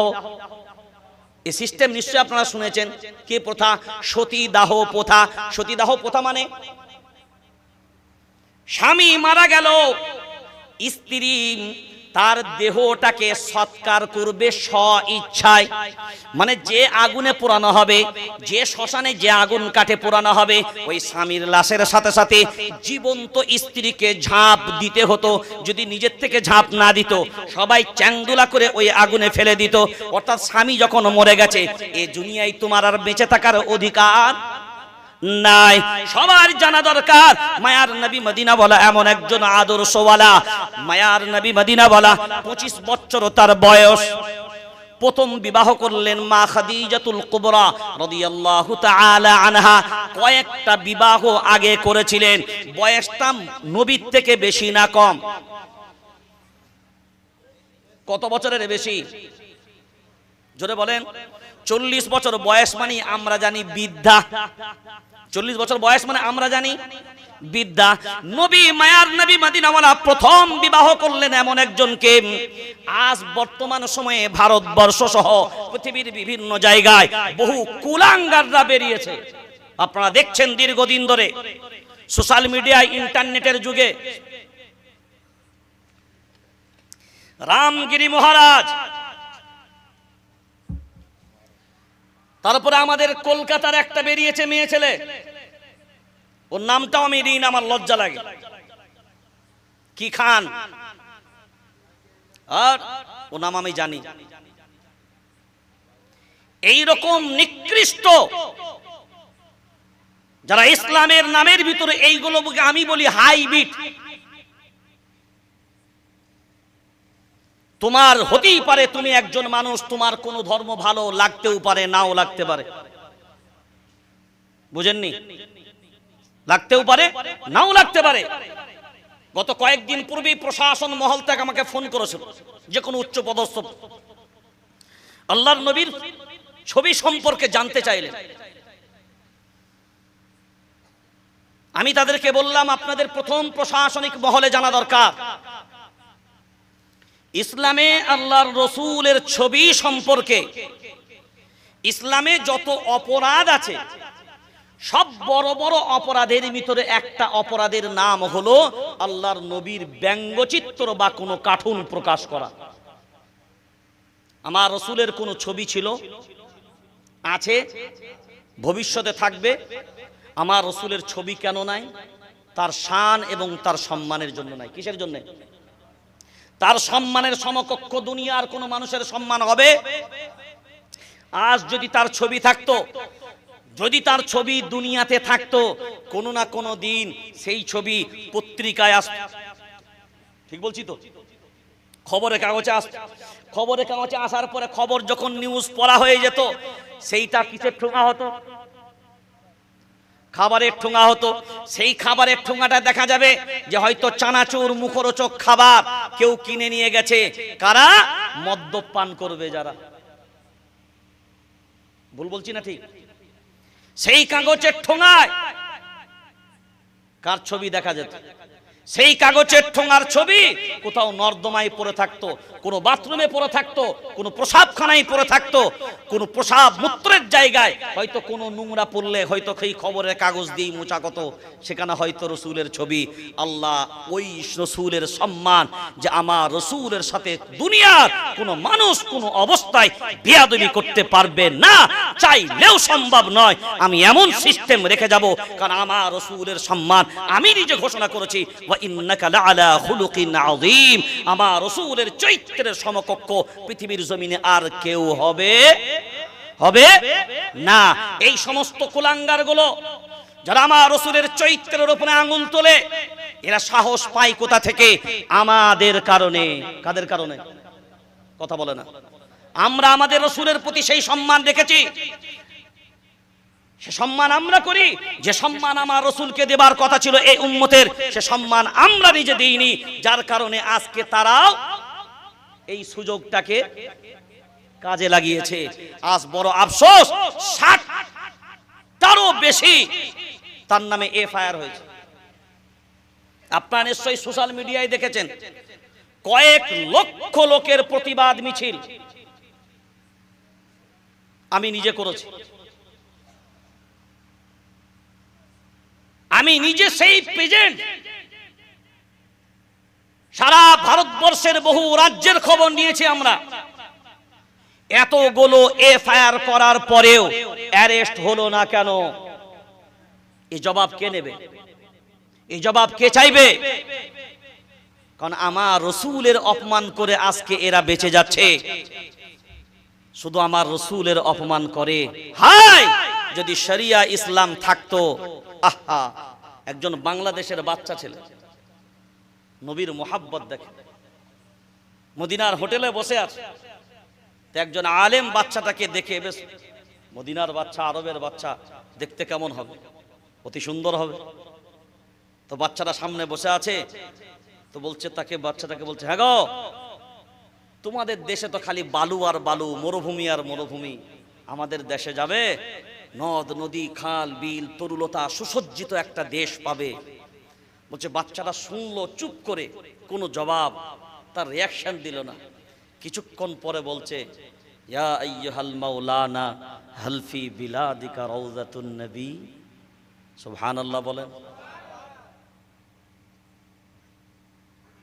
এই সিস্টেম নিশ্চয়ই আপনারা শুনেছেন। কি প্রথা? সতী দাহ প্রথা। সতী দাহ প্রথা মানে স্বামী মারা গেল, স্ত্রী তার দেহটাকে সৎকার করবে স্ব ইচ্ছায়। মানে যে আগুনে পোড়ানো হবে, যে শ্মশানে যে আগুন কাঠে পোড়ানো হবে, ওই স্বামীর লাশের সাথে সাথে জীবন্ত স্ত্রীকে ঝাঁপ দিতে হতো। যদি নিজের থেকে ঝাঁপ না দিত, সবাই চ্যাংদোলা করে ওই আগুনে ফেলে দিত। অর্থাৎ স্বামী যখন মরে গেছে, এই দুনিয়ায় তোমার আর বেঁচে থাকার অধিকার নাই। সবার জানা দরকার মায়ার নবী মদিনা বলা এমন একজন আদর্শওয়ালা। মায়ার নবী মদিনা বলা 25 বছর তার বয়স। প্রথম বিবাহ করলেন মা খাদিজাতুল কুবরা রাদিয়াল্লাহু তাআলা আনহা। কয়েকটা বিবাহ আগে করেছিলেন। বয়সটা নবীর থেকে বেশি না কম? কত বছরের বেশি? জোরে বলেন। 40 বছর বয়স মানে আমরা জানি বৃদ্ধা। 40 বছর বয়স মানে আমরা জানি বৃদ্ধা। নবী মায়ার নবী মদিনাওয়ালা প্রথম বিবাহ করলেন এমন একজনকে। আজ বর্তমান সময়ে ভারতবর্ষ সহ পৃথিবীর বিভিন্ন জায়গায় বহু কুলাঙ্গাররা বেরিয়েছে। আপনারা দেখছেন দীর্ঘদিন ধরে সোশ্যাল মিডিয়ায়, ইন্টারনেটের যুগে। রামগিরি মহারাজ, তারপরে আমাদের কলকাতার একটা বেরিয়েছে মেয়ে ছেলে, ওর নামটাও আমি দিই না, আমার লজ্জা লাগে। কি খান, আর ও নাম আমি জানি। এই রকম নিকৃষ্ট যারা ইসলামের নামের ভিতরে এইগুলো আমি বলি হাইব্রিড। তোমার হতেই পারে তুমি একজন মানুষ, তোমার কোন ধর্ম ভালো লাগতেও পারে, নাও লাগতে পারে। বুঝেননি? লাগতেও পারে, নাও লাগতে পারে। গত কয়েকদিন পূর্বেই প্রশাসন মহল থেকে আমাকে ফোন করেছিল, যে কোনো উচ্চ পদস্থ, আল্লাহর নবীর ছবি সম্পর্কে জানতে চাইলেন। আমি তাদেরকে বললাম, আপনাদের প্রথম প্রশাসনিক মহলে জানা দরকার ইসলামে আল্লাহর রসুলের ছবি সম্পর্কে। ইসলামে যত অপরাধ আছে, সব বড় বড় অপরাধের ভিতরে একটা অপরাধের নাম হলো আল্লাহর নবীর ব্যঙ্গচিত্র বা কোনো কার্টুন প্রকাশ করা। আমার রসুলের কোনো ছবি ছিল, আছে, ভবিষ্যতে থাকবে। আমার রসুলের ছবি কেন নাই? তার শান এবং তার সম্মানের জন্য নাই। কিসের জন্য? তার সম্মানের সমকক্ষ দুনিয়ার কোন মানুষের সম্মান হবে? আজ যদি তার ছবি থাকতো, যদি তার ছবি দুনিয়াতে থাকতো, কোনো না কোনো দিন সেই ছবি পত্রিকায় আসতো। ঠিক বলছি তো? খবরের কাগজে আসতো। খবরের কাগজে আসার পরে খবর যখন নিউজ পড়া হয়ে যেত, সেইটা কিসের ঠোঙা হতো? খাবারের ঠোঙা হতো। সেই খাবারের ঠোঙাটা দেখা যাবে যে হয়তো চানাচুর, মুখরোচক খাবার কেউ কিনে নিয়ে গেছে। কারা? মদ্যপান করবে যারা। ভুল বলছি না ঠিক? সেই কাগজের ঠোঙায় কার ছবি দেখা যেত? সেই কাগজের ঠোঙার ছবি কোথাও নর্দমায় পড়ে থাকতো, কোনো বাথরুমে পড়ে থাকতো, কোনো প্রসাবখানায় পড়ে থাকতো, কোনো প্রসাব মূত্রের জায়গায় হয়তো কোনো নোংরা পড়লে হয়তো সেই খবরের কাগজ দিয়ে মোচা কত, সেখানে হয়তো রসুলের ছবি। আল্লাহ ওই রসুলের সম্মান, যে আমার রসুলের সাথে দুনিয়ার কোনো মানুষ কোনো অবস্থায় বেয়াদবি করতে পারবে না, চাইলেও সম্ভব নয়। আমি এমন সিস্টেম রেখে যাব, কারণ আমার রসুলের সম্মান আমি নিজে ঘোষণা করেছি, ইন্নাকা লাআলা খুলুকিন আযীম। আমার রাসূলের চরিত্রের সমকক্ষ পৃথিবীর জমিনে আর কেউ হবে না। এই সমস্ত কুলাঙ্গারগুলো যারা আমার রাসূলের চরিত্রের উপরে আঙুল তোলে, এরা সাহস পায় কোথা থেকে? আমাদের কারণে। কাদের কারণে? কথা বলে না। আমরা আমাদের রাসূলের প্রতি সেই সম্মান রেখেছি। সে সম্মান আমরা করি, যে সম্মান আমার রাসূলকে দেবার কথা ছিল এই উম্মতের, সে সম্মান আমরা নিজে দিইনি, যার কারণে আজকে তারাও এই সুযোগটাকে কাজে লাগিয়েছে। আজ বড় আফসোস, 60টারও বেশি তার নামে এফআইআর হয়েছে। আপনারা নিশ্চয়ই সোশ্যাল মিডিয়ায় দেখেছেন, কয়েক লক্ষ লোকের প্রতিবাদ মিছিল আমি নিজে করেছি। আমি নিজে সেই প্রেজেন্ট, সারা ভারতবর্ষের বহু রাজ্যের খবর নিয়েছি আমরা। এতগুলো এফআইআর করার পরেও অ্যারেস্ট হলো না কেন? এই জবাব কে নেবে? এই জবাব কে চাইবে? কারণ আমার রাসূলের অপমান করে আজকে এরা বেঁচে যাচ্ছে। শুধু আমার রাসূলের অপমান করে। হায়, যদি শরিয়া ইসলাম থাকতো, আহা, একজন বাংলাদেশের বাচ্চা ছেলে নবীর মোহাব্বত দেখে মদিনার হোটেলে বসে আছে, তো একজন আলেম বাচ্চাটাকে দেখে, বেশ মদিনার বাচ্চা, আরবের বাচ্চা, দেখতে কেমন হবে? অতি সুন্দর হবে। তো বাচ্চাটা সামনে বসে আছে, তো বলছে তাকে, বাচ্চাটাকে বলছে, হ্যাঁ গো, তোমাদের দেশে তো খালি বালু আর বালু, মরুভূমি আর মরুভূমি, আমাদের দেশে যাবে, নদ নদী খাল বিল তরুলতা সুসজ্জিত একটা দেশ পাবে। বলছে, বাচ্চাটা শুনলো চুপ করে, কোনো জবাব, তার রিয়াকশন দিল না। কিছুক্ষণ পরে বলছে, ইয়া আইয়ুহাল মাওলানা হাল ফি বিলাদিকা রাউযাতুন নবী। সুবহানাল্লাহ বলেন।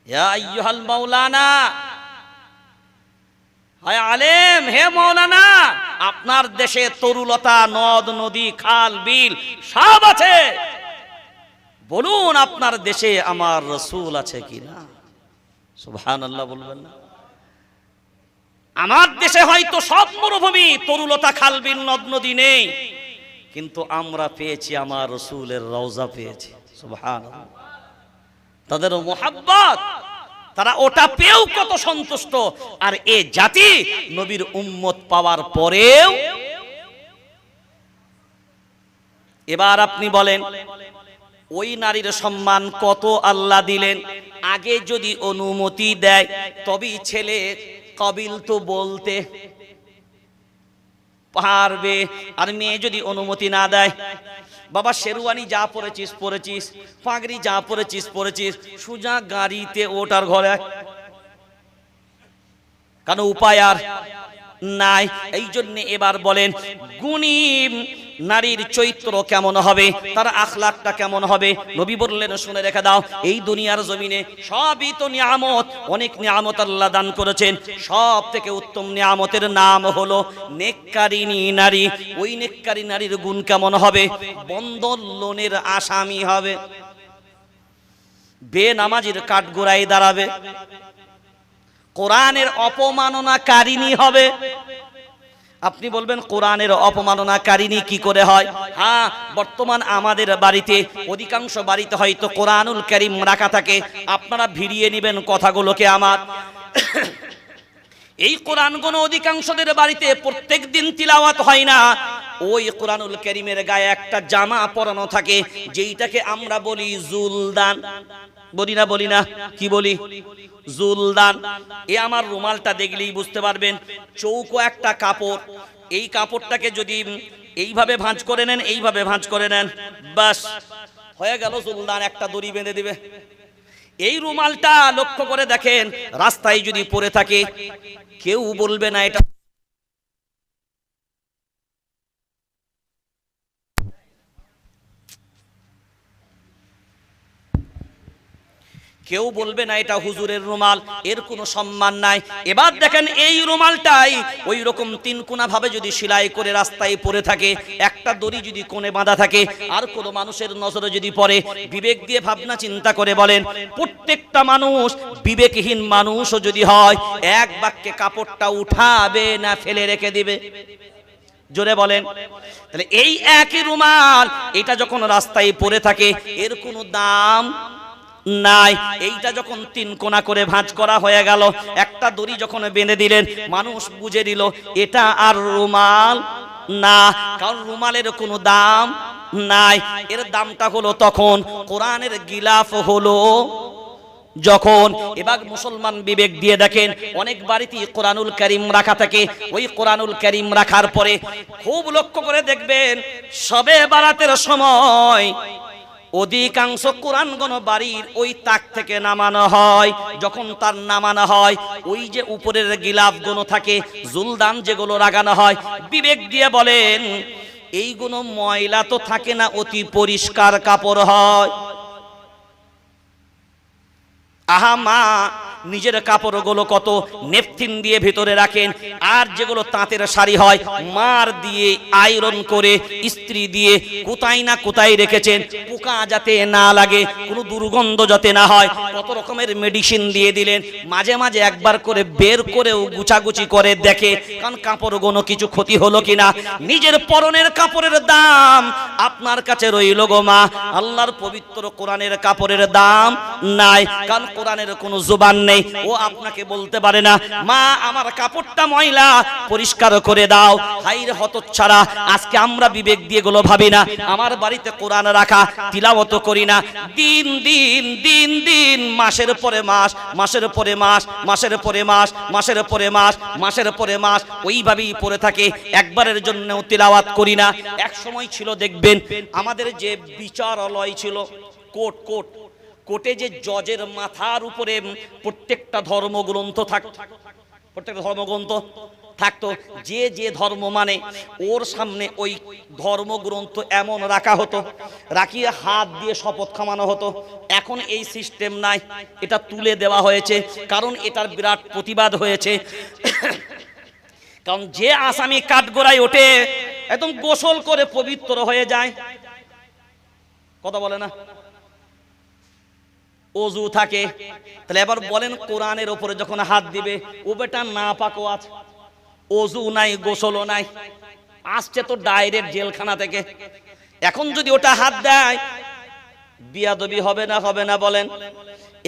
ইয়া আইয়ুহাল মাওলানা, হায় আলেম, হে মাওলানা, আপনার দেশে তরুলতা, নদ নদী খাল বিল সব আছে, বলুন আপনার দেশে আমার রাসূল আছে কিনা? সুবহানাল্লাহ বলবেন না? আমার দেশে হয়তো সব মরুভূমি, তরুলতা খাল বিল নদ নদী নেই, কিন্তু আমরা পেয়েছি আমার রাসূলের রওজা পেয়েছি। সুবহানাল্লাহ। তাদের মুহাব্বত, তারা ওটা পেয়েও কত সন্তুষ্ট। আর এ জাতি নবীর উম্মত পাওয়ার পরেও, এবার আপনি বলেন, ওই নারীর সম্মান কত আল্লাহ দিলেন। আগে যদি অনুমতি দেয় তবেই ছেলে কবিল তো বলতে পারবে, আর মেয়ে যদি অনুমতি না দেয়, বাবা শেরওয়ানি যা পরেছিস পরেছিস, পাগড়ি যা পরেছিস পরেছিস, সোজা গাড়িতে ওটার ঘরে, কেন উপায় আর নাই। এই জন্য এবার বলেন, গুণী নারীর চরিত্র কেমন হবে, তার আখলাকটা কেমন হবে? নবী বললেন, শুনে রেখে দাও, এই দুনিয়ার জমিনে সবই তো নিয়ামত, অনেক নিয়ামত আল্লাহ দান করেছেন। সব থেকে উত্তম নিয়ামতের নাম হলো নেককারিনী নারী। ওই নেককারী নারীর গুণ কেমন হবে? বন্ধন লোনের আসামি হবে, বেনামাজির কাঠগোড়ায় দাঁড়াবে, কোরআনের অপমাননাকারিনী হবে। আপনি বলবেন, কোরআনের অপমাননাকারিনী কি করে হয়? হ্যাঁ, বর্তমান আমাদের বাড়িতে, অধিকাংশ বাড়িতে হয়তো কোরআনুল কারীম রাখা থাকে। আপনারা ভিড়িয়ে নেবেন কথাগুলোকে আমার। এই কোরআনগুলো অধিকাংশদের বাড়িতে প্রত্যেক দিন তিলাওয়াত হয় না। ওই কোরআনুল কারীমের গায়ে একটা জামা পরানো থাকে, যেইটাকে আমরা বলি জুলদান। বলি না? বলি না? কি বলি? জুলদান। এ আমার রুমালটা দেখলেই বুঝতে পারবেন, চৌকো একটা কাপড়। এই কাপড়টাকে যদি এইভাবে ভাঁজ করে নেন, এইভাবে ভাঁজ করে নেন, বাস হয়ে গেল জুলদান, একটা দড়ি বেঁধে দিবে। এই রুমালটা লক্ষ্য করে দেখেন, রাস্তায় যদি পড়ে থাকে, কেউ বলবে না এটা কেউ বলবে না এটা হুজুরের রুমাল, এর কোনো সম্মান নাই। এবার দেখেন, এই রুমালটাই ওই রকম তিন কোনা ভাবে যদি সেলাই করে রাস্তায় পড়ে থাকে, একটা দড়ি যদি কোণে বাঁধা থাকে, আর কোনো মানুষের নজরে যদি পড়ে, বিবেক দিয়ে ভাবনা চিন্তা করে বলেন, প্রত্যেকটা মানুষ বিবেকহীন মানুষও যদি হয়, এক বাক্যে কাপড়টা উঠাবে না ফেলে রেখে দিবে? জোরে বলেন। তাহলে এই একই রুমাল, এটা যখন রাস্তায় পড়ে থাকে, এর কোনো দাম নাই। এইটা যখন তিন কোনা করে ভাঁজ করা হয়ে গেল, একটা দড়ি যখন বেঁধে দিলেন, মানুষ বুঝে দিল এটা আর রুমাল না, কারণ রুমালের কোনো দাম নাই। এর দামটা হলো তখন কোরআনের গিলাফ হলো যখন। এবার মুসলমান বিবেক দিয়ে দেখেন, অনেক বাড়িতেই কোরআনুল কারীম রাখা থাকে। ওই কোরআনুল কারীম রাখার পরে খুব লক্ষ্য করে দেখবেন, শবে বারাতের সময় অধিকাংশ কোরআনগণ বাড়ির ওই তাক থেকে নামানো হয়। যখন তার নামানো হয়, ওই যে উপরের গিলাফগুলো থাকে, জুলদান যেগুলো লাগানো হয়, বিবেক দিয়ে বলেন এইগুলো ময়লা তো থাকে না, অতি পরিষ্কার কাপড় হয়। আহা মা, নিজের কাপড়গুলো কত নেপথিন দিয়ে ভিতরে রাখেন, আর যেগুলো তাঁতের শাড়ি হয় মার দিয়ে আয়রন করে ইস্ত্রি দিয়ে কোথায় না কোথায় রেখেছেন, পোকা যাতে না লাগে, কোনো দুর্গন্ধ যাতে না হয়, কত রকমের মেডিসিন দিয়ে দিলেন। মাঝে মাঝে একবার করে বের করেও গুছাগুছি করে দেখে, কারণ কাপড়গুলো কিছু ক্ষতি হলো কিনা। নিজের পরনের কাপড়ের দাম আপনার কাছে রইল গো মা, আল্লাহর পবিত্র কোরআনের কাপড়ের দাম নাই, কারণ কোরআনের কোনো জবান নেই। ও আপনাকে বলতে পারে না, মা আমার কাপড়টা ময়লা, পরিষ্কার করে দাও। হাইরে হতচ্ছাড়া, আজকে আমরা বিবেক দিয়ে গুলো ভাবি না। আমার বাড়িতে কোরআন রাখা, তিলাওয়াত করি না, দিন দিন দিন দিন, মাসের পরে মাস, মাসের পরে মাস, মাসের পরে মাস, মাসের পরে মাস, মাসের পরে মাস ওইভাবেই পড়ে থাকে, একবারের জন্যও তিলাওয়াত করি না। এক সময় ছিল দেখবেন আমাদের যে বিচারালয় ছিল, কোর্ট, কোর্টে যে জজের মাথার উপরে প্রত্যেকটা ধর্মগ্রন্থ থাকতো, প্রত্যেকটা ধর্মগ্রন্থ থাকতো। যে যে ধর্ম মানে ওর সামনে ওই ধর্মগ্রন্থ এমন রাখা হতো, রাখিয়ে হাত দিয়ে শপথ খামানো হতো। এখন এই সিস্টেম নাই, এটা তুলে দেওয়া হয়েছে, কারণ এটার বিরাট প্রতিবাদ হয়েছে। কারণ যে আসামি কাঠগোড়ায় ওঠে একদম গোসল করে পবিত্র হয়ে যায়, কথা বলে না, ওযু থাকে। তাহলে এবার বলেন, কোরআনের উপরে যখন হাত দিবে, ও বেটা না পাকো আছে, ওযু নাই, গোসলও নাই, আসছে তো ডাইরেক্ট জেলখানা থেকে। এখন যদি ওটা হাত দেয়, বিয়াদবি হবে না, হবে না বলেন?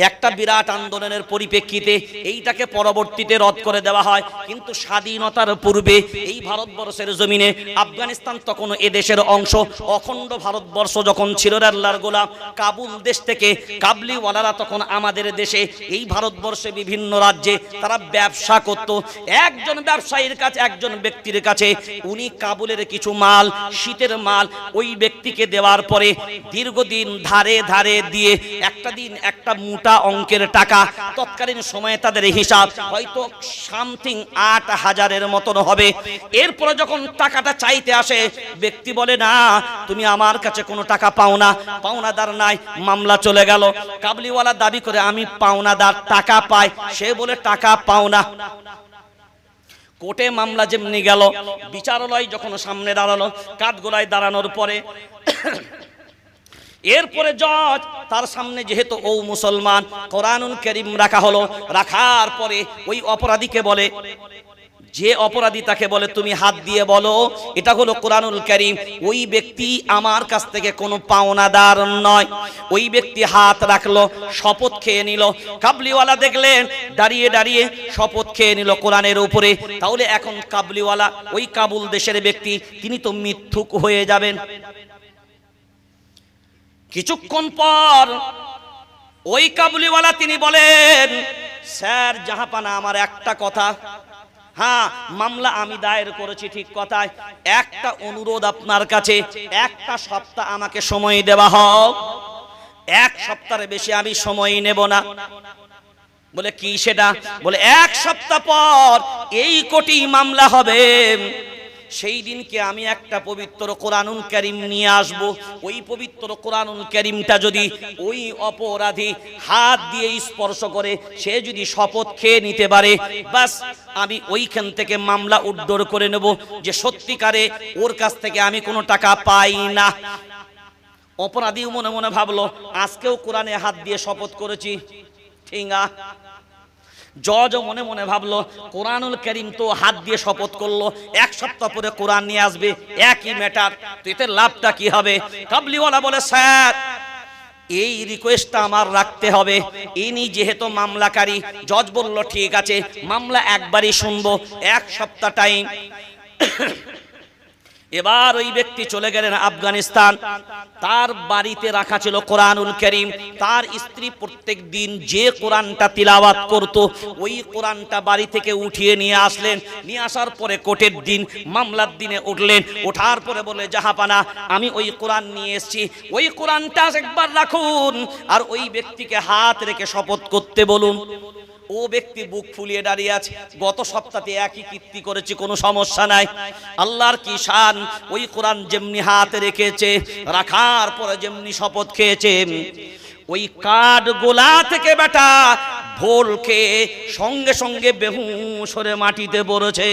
একটা বিরাট আন্দোলনের পরিপ্রেক্ষিতে এইটাকে পরবর্তীতে রদ করে দেওয়া হয়। কিন্তু স্বাধীনতার পূর্বে এই ভারতবর্ষের জমিনে, আফগানিস্তান তখন এদেশের অংশ, অখণ্ড ভারতবর্ষ যখন ছিল আল্লাহর গোলাম, কাবুল দেশ থেকে কাবলিওয়ালারা তখন আমাদের দেশে এই ভারতবর্ষে বিভিন্ন রাজ্যে তারা ব্যবসা করত। একজন ব্যবসায়ীর কাছে, একজন ব্যক্তির কাছে, উনি কাবুলের কিছু মাল, শীতের মাল ওই ব্যক্তিকে দেওয়ার পরে দীর্ঘদিন ধারে ধারে দিয়ে একটা দিন একটা মোটা অঙ্কের টাকা, তৎকালীন সময়ে তাদের হিসাব হয়তো সামথিং ৮,০০০-এর মতন হবে। এরপরে যখন টাকাটা চাইতে আসে, ব্যক্তি বলে না, তুমি আমার কাছে কোনো টাকা পাও না, পাওনাদার নাই। মামলা চলে গেল, কাবলিওয়ালা দাবি করে আমি পাওনাদার, টাকা পাই, সে বলে টাকা পাও না। কোর্টে মামলা যেমনি গেল, বিচারালয় যখন সামনে দাঁড়ালো, কাঠগোড়ায় দাঁড়ানোর পরে এরপরে জজ তার সামনে, যেহেতু ও মুসলমান, কোরআনুল কারীম রাখা হলো। রাখার পরে ওই অপরাধীকে বলে, যে অপরাধী তাকে বলে তুমি হাত দিয়ে বলো এটা হলো কোরআনুল কারীম। ওই ব্যক্তি আমার কাছ থেকে কোনো পাওনাদার নয়। ওই ব্যক্তি হাত রাখলো, শপথ খেয়ে নিল। কাবলিওয়ালা দেখলেন দাঁড়িয়ে দাঁড়িয়ে শপথ খেয়ে নিল কোরআনের উপরে। তাহলে এখন কাবলিওয়ালা, ওই কাবুল দেশের ব্যক্তি, তিনি তো মিথ্যুক হয়ে যাবেন। কিছুক্ষণ পর ওই কাবুলিওয়ালা তিনি বলেন, স্যার জাহাপানা, আমার একটা কথা, হ্যাঁ মামলা আমি দায়ের করেছি ঠিক কথাই, একটা অনুরোধ আপনার কাছে, একটা সপ্তাহ আমাকে সময় দেওয়া হোক, এক সপ্তাহের বেশি আমি সময় নেব না। বলে কি সেটা? বলে এক সপ্তাহ পর এই কোটি মামলা হবে, সেই দিনকে আমি একটা পবিত্র কোরআনুল কারীম নিয়ে আসব। ওই পবিত্র কোরআনুল কারীমটা যদি ওই অপরাধী হাত দিয়ে স্পর্শ করে, সে যদি শপথ খেয়ে নিতে পারে, বাস আমি ওইখান থেকে মামলা উদ্ধার করে নেব যে সত্যিকারে ওর কাছ থেকে আমি কোনো টাকা পাই না। অপরাধী মনে মনে ভাবলো, আজকেও কোরআনে হাত দিয়ে শপথ করেছি, ঠিঙ্গা। জজও মনে মনে ভাবলো, কোরআনুল কারীম তো হাত দিয়ে শপথ করলো, এক সপ্তাহ পরে কোরআন নিয়ে আসবে, একই ম্যাটার, তো এতে লাভটা কি হবে? কাবলিওয়ালা বলে, স্যার এই রিকোয়েস্টটা আমার রাখতে হবে, ইনি যেহেতু মামলাকারী। জজ বলল ঠিক আছে, মামলা একবারই শুনবো, এক সপ্তাহ টাইম। এবার ওই ব্যক্তি চলে গেলেন আফগানিস্তান। তার বাড়িতে রাখা ছিল কোরআনুল কারীম। তার স্ত্রী প্রত্যেক দিন যে কোরআনটা তিলাওয়াত করত, ওই কোরআনটা বাড়ি থেকে উঠিয়ে নিয়ে আসলেন। নিয়ে আসার পরে কোর্টের দিন, মামলার দিনে উঠলেন। ওঠার পরে বলে, জাহাপানা, আমি ওই কোরআন নিয়ে এসেছি, ওই কোরআনটা একবার রাখুন আর ওই ব্যক্তিকে হাত রেখে শপথ করতে বলুন। ও ব্যক্তি বুক ফুলিয়ে দাঁড়িয়ে আছে, গত সপ্তাহে একই কীর্তি করেছি, কোনো সমস্যা নাই। আল্লাহর কি শান, ওই কোরআন যেমনি হাতে রেখেছে, রাখার পরে যেমনি শপথ খেয়েছে, ওই কাঠ গোলা থেকে বেটা ভোল খেয়ে সঙ্গে সঙ্গে বেহুশ হয়ে মাটিতে পড়েছে।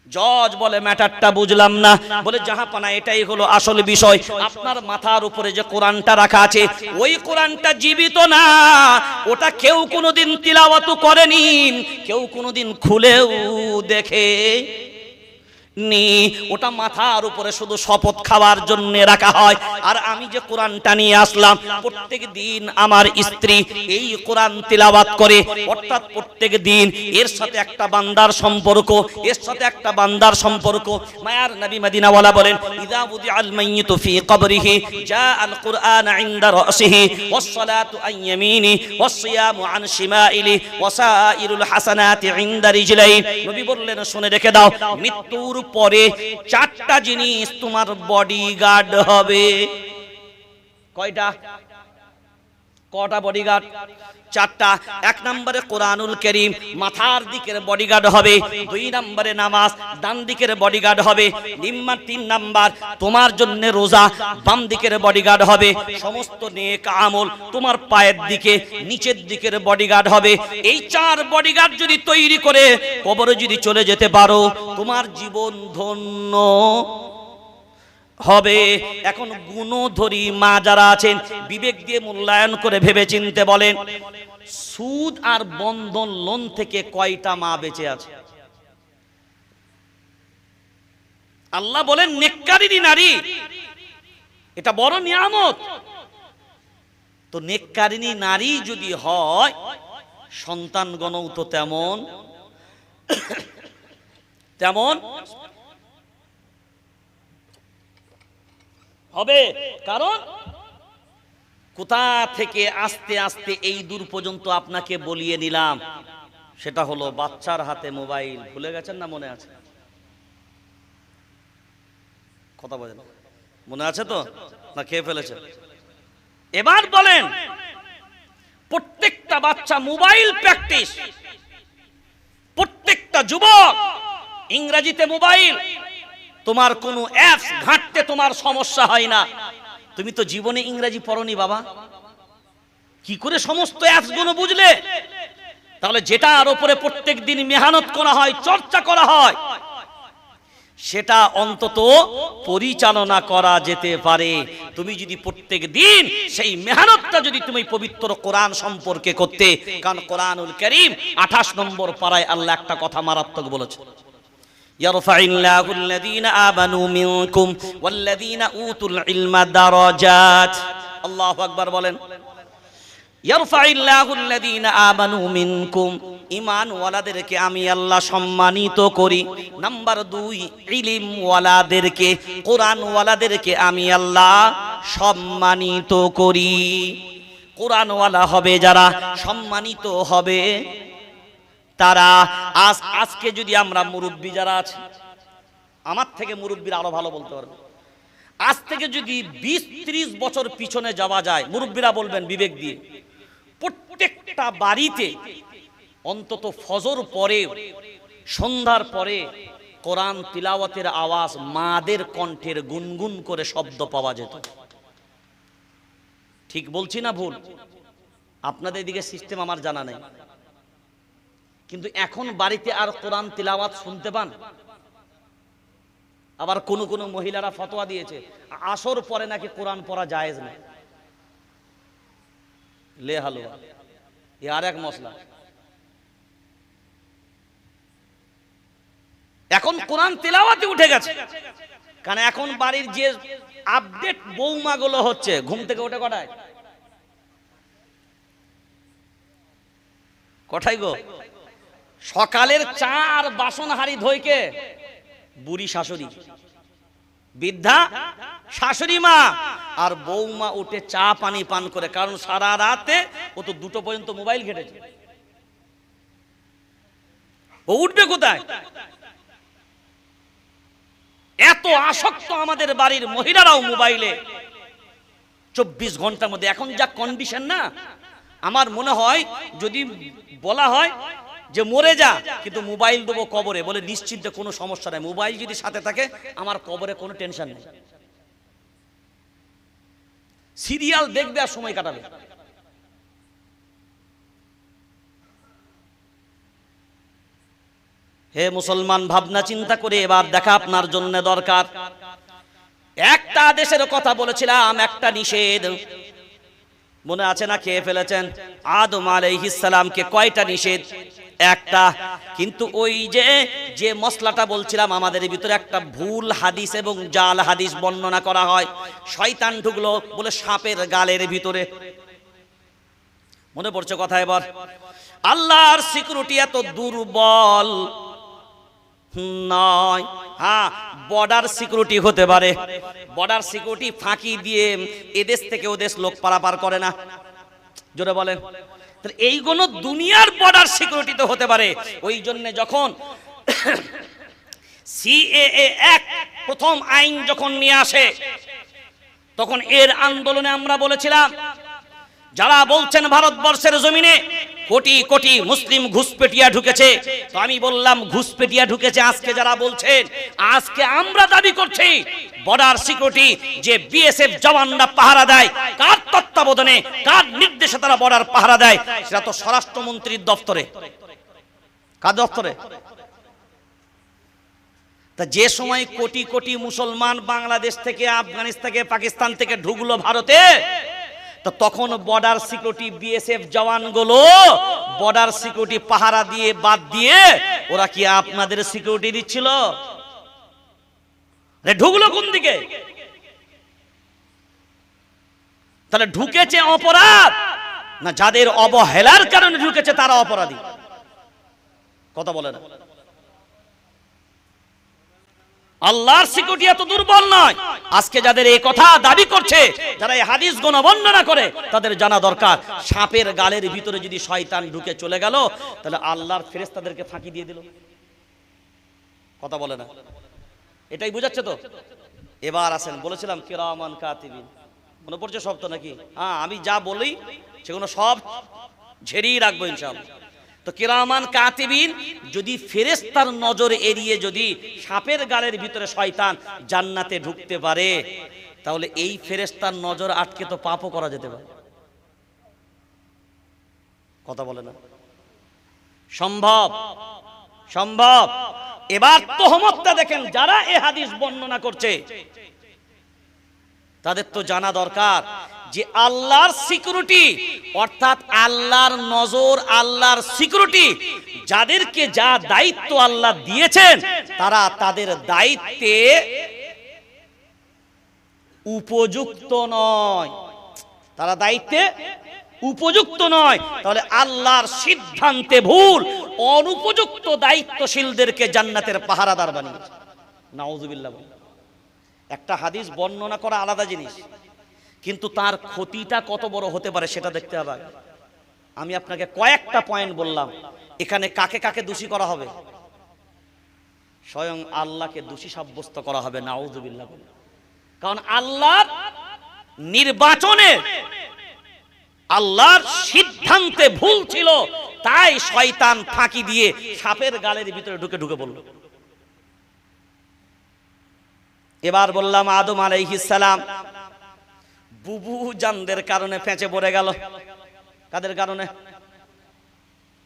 জজ বলে, ম্যাটারটা বুঝলাম না। বলে, জাহাপানা, এটাই হলো আসল বিষয়। আপনার মাথার উপরে যে কোরআনটা রাখা আছে, ওই কোরআনটা জীবিত না। ওটা কেউ কোনোদিন তিলাওয়াত করেনি, কেউ কোনোদিন খুলেও দেখে নি। ওটা মাথার উপরে শুধু শপথ খাওয়ার জন্য রাখা হয়। আর আমি যে কোরআনটা নিয়ে আসলাম, প্রত্যেক দিন আমার স্ত্রী এই কোরআন তিলাওয়াত করে, অর্থাৎ প্রত্যেক দিন এর সাথে একটা বান্দার সম্পর্ক, এর সাথে একটা বান্দার সম্পর্ক। মায়ার নবী মদিনাওয়ালা বলেন, ইযা বুদিআল মাইয়িতু ফি কবরিহি জাআল কুরআন ইনদা রাসিহি ওয়াস সালাতু আন ইয়ামিনি ওয়াস সিয়ামু আন শিমাইলি ওয়া সাইরুল হাসানাতি ইনদা রিজলাই। নবী বললেন, শুনে রেখে দাও, মৃত্যুর পরে চারটা জিনিস তোমার বডিগার্ড হবে। কয়টা? কটা বডিগার্ড? চারটা। এক নম্বরে কোরআনুল কারীম, মাথার দিকের বডিগার্ড হবে। দুই নম্বরে নামাজ, ডান দিকের বডিগার্ড হবে। তিন নাম্বার তোমার জন্য রোজা, বাম দিকের বডিগার্ড হবে। সমস্ত নেক আমল তোমার পায়ের দিকে, নিচের দিকের বডিগার্ড হবে। এই চার বডিগার্ড যদি তৈরি করে কবরে যদি চলে যেতে পারো, তোমার জীবন ধন্য হবে। এখন গুণধরী মা যারা আছেন, বিবেক দিয়ে মূল্যায়ন করে ভেবে চিনতে বলেন, সুদ আর বন্ধন লোন থেকে কয়টা মা বেঁচে আছে? আল্লাহ বলেন, নেককারিনী নারী এটা বড় নিয়ামত। তো নেককারিনী নারী যদি হয়, সন্তানগণও তো তেমন তেমন হবে। কারণ কোথা থেকে আস্তে আস্তে এই দূর পর্যন্ত আপনাকে বলিয়ে নিলাম, সেটা হলো বাচ্চার হাতে মোবাইল। ভুলে গেছেন না মনে আছে? কথা বলেন, মনে আছে তো না খেয়ে ফেলেছে? এবার বলেন, প্রত্যেকটা বাচ্চা মোবাইল প্র্যাকটিস, প্রত্যেকটা যুবক ইংরেজিতে মোবাইল। তোমার কোনো অ্যাপস ঘাঁটতে তোমার সমস্যা হয় না। তুমি তো জীবনে ইংরেজি পড়নি বাবা, কি করে সমস্ত অ্যাপস গুলো বুঝলে? তাহলে যেটার উপরে প্রত্যেক দিন মেহনত করা হয়, চর্চা করা হয়, সেটা অন্তত পরিচালনা করা যেতে পারে। তুমি যদি প্রত্যেক দিন সেই মেহনতটা যদি তুমি পবিত্র কোরআন সম্পর্কে করতে, কারণ কোরআনুল কারীম 28 নম্বর পারায় আল্লাহ একটা কথা মারাত্মক বলেছে, ইয়ারফাইল্লাহু আল্লাযীনা আমানু মিনকুম ওয়াল্লাযীনা উতুল ইলমা দারাজাত। আল্লাহু আকবার বলেন। ইয়ারফাইল্লাহু আল্লাযীনা আমানু মিনকুম, ঈমান ওয়ালাদেরকে আমি আল্লাহ সম্মানিত করি। নাম্বার 2, ইলম ওয়ালাদেরকে, কোরআন ওয়ালাদেরকে আমি আল্লাহ সম্মানিত করি। কোরআন ওয়ালা হবে যারা, সম্মানিত হবে তারা। আজকে যদি আমরা মুরব্বী যারা আছে, আমার থেকে মুরব্বীরা আরো ভালো বলতে পারবে, আজ থেকে যদি 20-30 বছর পিছনে যাওয়া যায়, মুরব্বীরা বলবেন বিবেক দিয়ে, প্রত্যেকটা বাড়িতে অন্তত ফজর পরে, সন্ধ্যার পরে কোরআন তিলাওয়াতের আওয়াজ, মাদের কণ্ঠের গুনগুন করে শব্দ পাওয়া যেত। ঠিক বলছি না ভুল? আপনাদের দিকে সিস্টেম আমার জানা নেই, কিন্তু এখন বাড়িতে আর কোরআন তিলাওয়াত শুনতে পান? আবার কোন কোন মহিলারা ফতোয়া দিয়েছে আসর পরে নাকি কোরআন পড়া জায়েজ না। লে হালুয়া, এ আর এক মশলা। এখন কোরআন তিলাওয়াতে উঠে গেছে, কারণ এখন বাড়ির যে আপডেট বৌমা গুলো হচ্ছে, ঘুম থেকে ওঠে কটায়? কটায় গো? সকালের চা আর বাসন হাড়ি ধইকে বুড়ি শাশুড়ি, বৃদ্ধা শাশুড়ি মা, আর বৌমা উঠে চা পানি পান করে, কারণ সারা রাতে ও তো 2টো পর্যন্ত মোবাইল ঘেটেছে, ও উঠবে কোথায়? এত আসক্ত আমাদের বাড়ির মহিলারাও মোবাইলে 24 ঘন্টার মধ্যে। এখন যা কন্ডিশন না, আমার মনে হয় যদি বলা হয় যে মরে যা, কিন্তু মোবাইল দেবো কবরে, বলে নিশ্চিন্তে কোনো সমস্যা নাই, মোবাইল যদি সাথে থাকে আমার কবরে কোনো টেনশন নেই, সিরিয়াল দেখবে আর সময় কাটাবে। হে মুসলমান, ভাবনা চিন্তা করে এবার দেখা আপনার জন্য দরকার। একটা দেশের কথা বলেছিলাম, একটা নিষেধ মনে আছে না? খেয়ে ফেলেছেন আদম আলাইহিস সালামকে কয়টা নিষেধ? একটা। কিন্তু ওই যে মশলাটা বলছিলাম, আমাদের ভিতরে একটা ভুল হাদিস এবং জাল হাদিস বর্ণনা করা হয়, শয়তান ঢুকলো বলে সাপের গালের ভিতরে। মনে পড়ছে কথা এবার? আল্লাহর সিকিউরিটি এত দুর্বল নয়। হ্যাঁ, বর্ডার সিকিউরিটি হতে পারে, বর্ডার সিকিউরিটি ফাঁকি দিয়ে এদেশ থেকে ওদেশ লোক পারাপার করে না, জোরে বলেন। এইগুলো দুনিয়ার বর্ডার সিকিউরিটি তো হতে পারে। ওই জন্য যখন সিএএ অ্যাক্ট প্রথম আইন যখন নিয়ে আসে, তখন এর আন্দোলনে আমরা বলেছিলাম, যারা বলছেন ভারতবর্ষের জমিনে কোটি কোটি মুসলিম ঘুষপেটিয়া ঢুকেছে, তো আমি বললাম ঘুষপেটিয়া ঢুকেছে আজকে যারা বলছেন, আজকে আমরা দাবি করছি বর্ডার সিকিউরিটি যে বিএসএফ জওয়ানরা পাহারা দেয়, কার তত্ত্বাবধানে কার নির্দেশে তারা বর্ডার পাহারা দেয়? সেটা তো স্বরাষ্ট্রমন্ত্রীর দপ্তরে। কার দপ্তরে? তা যে সময় কোটি কোটি মুসলমান বাংলাদেশ থেকে, আফগানিস্তান থেকে, পাকিস্তান থেকে ঢুকলো ভারতে, তো তখন বর্ডার সিকিউরিটি বিএসএফ জওয়ানগুলো বর্ডার সিকিউরিটি পাহারা দিয়ে বাদ দিয়ে ওরা কি আপনাদের সিকিউরিটি দিচ্ছিল? ঢুকলো কোন দিকে? তাহলে ঢুকেছে অপরাধ না যাদের অবহেলার কারণে ঢুকেছে তারা অপরাধী? কথা বলে না। আল্লাহর সিকিউরিটি এত দুর্বল নয়। আজকে যাদের এই কথা দাবি করছে, যারা এই হাদিস বর্ণনা করে, তাদের জানা দরকার সাপের গালের ভিতরে যদি শয়তান ঢুকে চলে গেল, তাহলে আল্লাহর ফেরেশতাদেরকে ফাঁকি দিয়ে দিল। কথা বলে না। এটাই বুঝাচ্ছে তো? এবার আসেন, বলেছিলাম কিরামান কাতিবিন, মনে পড়ছে সব তো নাকি? হ্যাঁ, আমি যা বলি সেগুলো সব ঝেড়েই রাখবো ইনশাআল্লাহ। তো কিরামান কাতিবিন, যদি ফেরেশতার নজর এড়িয়ে যদি সাপের গালের ভিতরে শয়তান জান্নাতে ঢুকতে পারে, তাহলে এই ফেরেশতার নজর আটকে তো পাপও করা যেতে পারে। কথা বলে না। সম্ভব, সম্ভব। এবার তোহমতটা দেখেন, যারা এ হাদিস বর্ণনা করছে তাদের তো জানা দরকার যে আল্লাহর সিকিউরিটি, অর্থাৎ আল্লাহর নজর, আল্লাহর সিকিউরিটি, যাদেরকে যা দায়িত্ব আল্লাহ দিয়েছেন তারা তাদের দায়িত্বে উপযুক্ত নয়, তারা দায়িত্বে উপযুক্ত নয়। তাহলে আল্লাহর সিদ্ধান্তে ভুল, অনুপযুক্ত দায়িত্বশীলদেরকে জান্নাতের পাহারাদার বানিয়েছে। নাউযুবিল্লাহ। একটা হাদিস বর্ণনা করা আলাদা জিনিস, কিন্তু তার ক্ষতিটা কত বড় হতে পারে সেটা দেখতে হবে। আমি আপনাকে কয়েকটা পয়েন্ট বললাম, এখানে কাকে কাকে দোষী করা হবে? স্বয়ং আল্লাহকে দোষী সাব্যস্ত করা হবে। নাউযুবিল্লাহ। কারণ আল্লাহর নির্বাচনে, আল্লাহর সিদ্ধান্তে ভুল ছিল, তাই শয়তান ফাঁকি দিয়ে সাপের গালের ভিতরে ঢুকে ঢুকে বলল। এবার বললাম আদম আলাইহিস সালাম বুবু জানদের কারণে ফেঁচে পড়ে গেল। কাদের কারণে?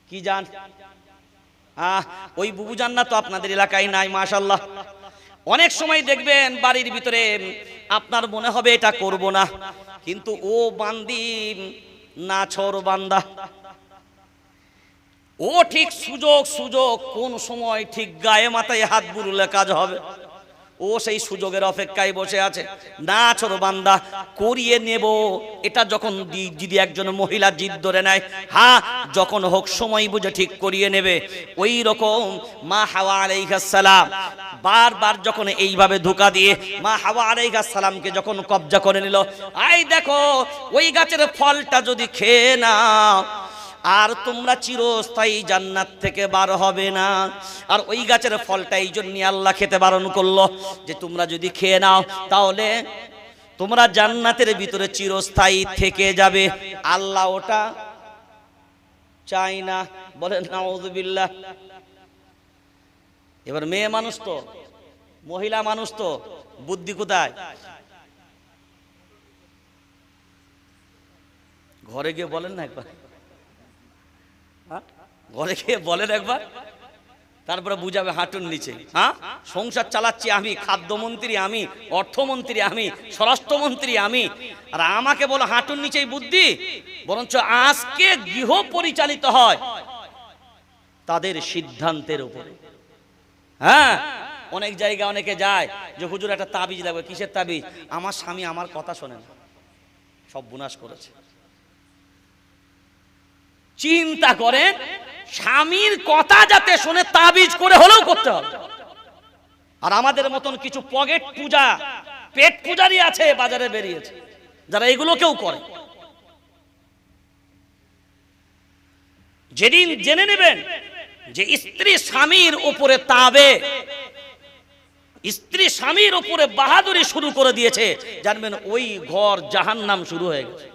কি জান? ওই বুবু জান না তো আপনাদের এলাকায় নাই, মাশাআল্লাহ। অনেক সময় দেখবেন বাড়ির ভিতরে আপনার মনে হবে এটা করব না, কিন্তু ও বান্দি নাছোড় বান্দা, ও ঠিক সুযোগ কোন সময় ঠিক গায়ে মাথায় হাত বুললে কাজ হবে। ও সেই সুযোগের অপেক্ষায় বসে আছে। না ছোট বান্দা, করিয়ে নেব, এটা যখন যদি একজন মহিলা জিদ ধরে নেয়, হ্যাঁ যখন হোক সময় বুঝে ঠিক করিয়ে নেবে। ওই রকম মা হাওয়া আলাইহিস সালাম বারবার যখন এইভাবে ধোঁকা দিয়ে মা হাওয়া আলাইহিস সালামকে যখন কবজা করে নিল, আই দেখো ওই গাছের ফলটা যদি খেয়ে নাও আর তোমরা চিরস্থায়ী জান্নাত থেকে বার হবে না। আর ওই গাছের ফলটা এই জন্য আল্লাহ খেতে বারণ করলো যে তোমরা যদি খেয়ে নাও তাহলে তোমরা জান্নাতের ভিতরে চিরস্থায়ী থেকে যাবে। আল্লাহ ওটা চাই না, বলেন নাউযুবিল্লাহ। এবার মেয়ে মানুষ তো, মহিলা মানুষ তো, বুদ্ধি কোথায়? ঘরে গিয়ে বলেন না একবার, ঘরে গিয়ে বলেন একবার, তারপরে বুঝাবে হাঁটুর নিচে। হ্যাঁ, সংসার চালাচ্ছি আমি, খাদ্যমন্ত্রী আমি, অর্থমন্ত্রী আমি, স্বরাষ্ট্রমন্ত্রী আমি, আর আমাকে বলো হাঁটুর নিচেই বুদ্ধি। বরঞ্চ আজকে গৃহ পরিচালিত হয় তাদের সিদ্ধান্তের উপরে। হ্যাঁ, অনেক জায়গা অনেকে যায় যে হুজুর একটা তাবিজ লাগবে। কিসের তাবিজ? আমার স্বামী আমার কথা শোনে না, সব বুনাশ করেছে। চিন্তা করেন, স্বামীর কথা যাতে শুনে তাবিজ করে হলেও করতে হবে। আর আমাদের মতন কিছু পকেট পূজা, পেট পূজারি আছে বাজারে বেরিয়েছে, যারা এগুলোকেও করে। যেদিন জেনে নেবেন যে স্ত্রী স্বামীর উপরে তাবে, স্ত্রী স্বামীর উপরে বাহাদুরি শুরু করে দিয়েছে, জানবেন ওই ঘর জাহান্নাম শুরু হয়ে গেছে।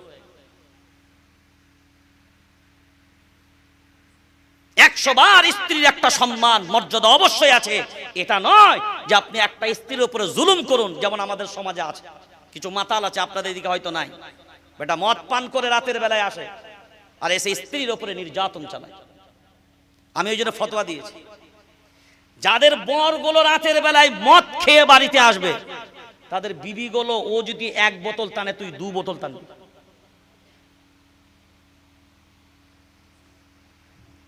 100 বার স্ত্রীর একটা সম্মান মর্যাদা অবশ্যই আছে। এটা নয় যে আপনি একটা স্ত্রীর উপরে জুলুম করুন, যেমন আমাদের সমাজে আছে কিছু মাতাল আছে, আপনাদের এদিকে হয়তো নাই। বেটা মদ পান করে রাতের বেলায় আসে আর এসে স্ত্রীর উপরে নির্যাতন চালায়। আমি ওই জন্য ফতোয়া দিয়েছি, যাদের বরগুলো রাতের বেলায় মদ খেয়ে বাড়িতে আসবে তাদের বিবিগুলো, ও যদি 1 বোতল টানে তুই 2 বোতল টানবি।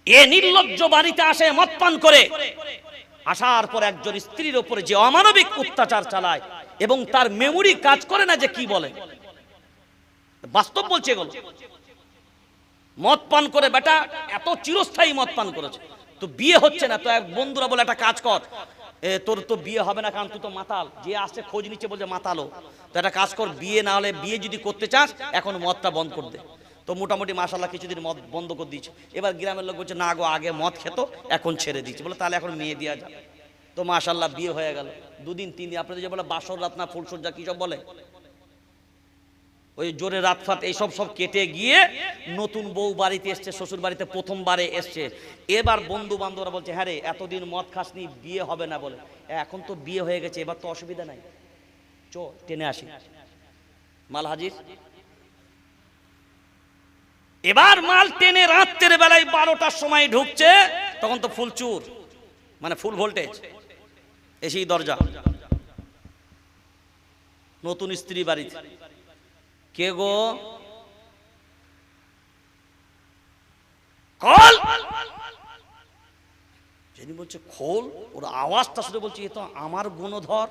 এ নির্লজ্জ বাড়িতে আসে মদ পান করে, আসার পর একজন স্ত্রীর উপরে যে অমানবিক অত্যাচার চালায় এবং তার মেমোরি কাজ করে না যে কি বলে। বাস্তব বলছে এগুলো। মদ পান করে বেটা এত চিরস্থায়ী মদ পান করেছে, তো বিয়ে হচ্ছে না। তো এক বন্ধুরা বলে একটা কাজ কর, তোর তো বিয়ে হবে না কারণ তুই তো মাতাল। যে আসছে খোঁজ নিচ্ছে বলছে মাতালো, তো একটা কাজ কর, বিয়ে না হলে, বিয়ে যদি করতে চাস এখন মদটা বন্ধ করে দে। তো মোটামুটি মাশাআল্লাহ কিছুদিন মদ বন্ধ করে দিয়েছে। এবার গ্রামের লোক বলছে না গো, আগে মদ খেত এখন ছেড়ে দিচ্ছে। বলে তাহলে এখন মেয়ে দেওয়া যাবে। তো মাশাআল্লাহ বিয়ে হয়ে গেল। 2 দিন 3 দিন আপনাদের যে বলে বাসর রাত না ফুলসজ্জা কি সব বলে, ওই জোরে রাতফাত এইসব সব কেটে গিয়ে নতুন বউ বাড়িতে এসছে, শ্বশুর বাড়িতে প্রথমবারে এসছে। এবার বন্ধু বান্ধবরা বলছে হ্যাঁ রে এতদিন মদ খাসনি, বিয়ে হবে না। বলে এখন তো বিয়ে হয়ে গেছে, এবার তো অসুবিধা নাই, চ টেনে আসি, মাল হাজির। এবার মাল টেনে রাতের বেলায় 12টার সময় ঢুকছে, তখন তো ফুল চুর, মানে ফুল ভোল্টেজ, এসেই দরজা। নতুন স্ত্রী বাড়িতে, কে গো? খোল। যিনি বলছে খোল, ওর আওয়াজটা শুনে বলছে এ তো আমার গুণধর,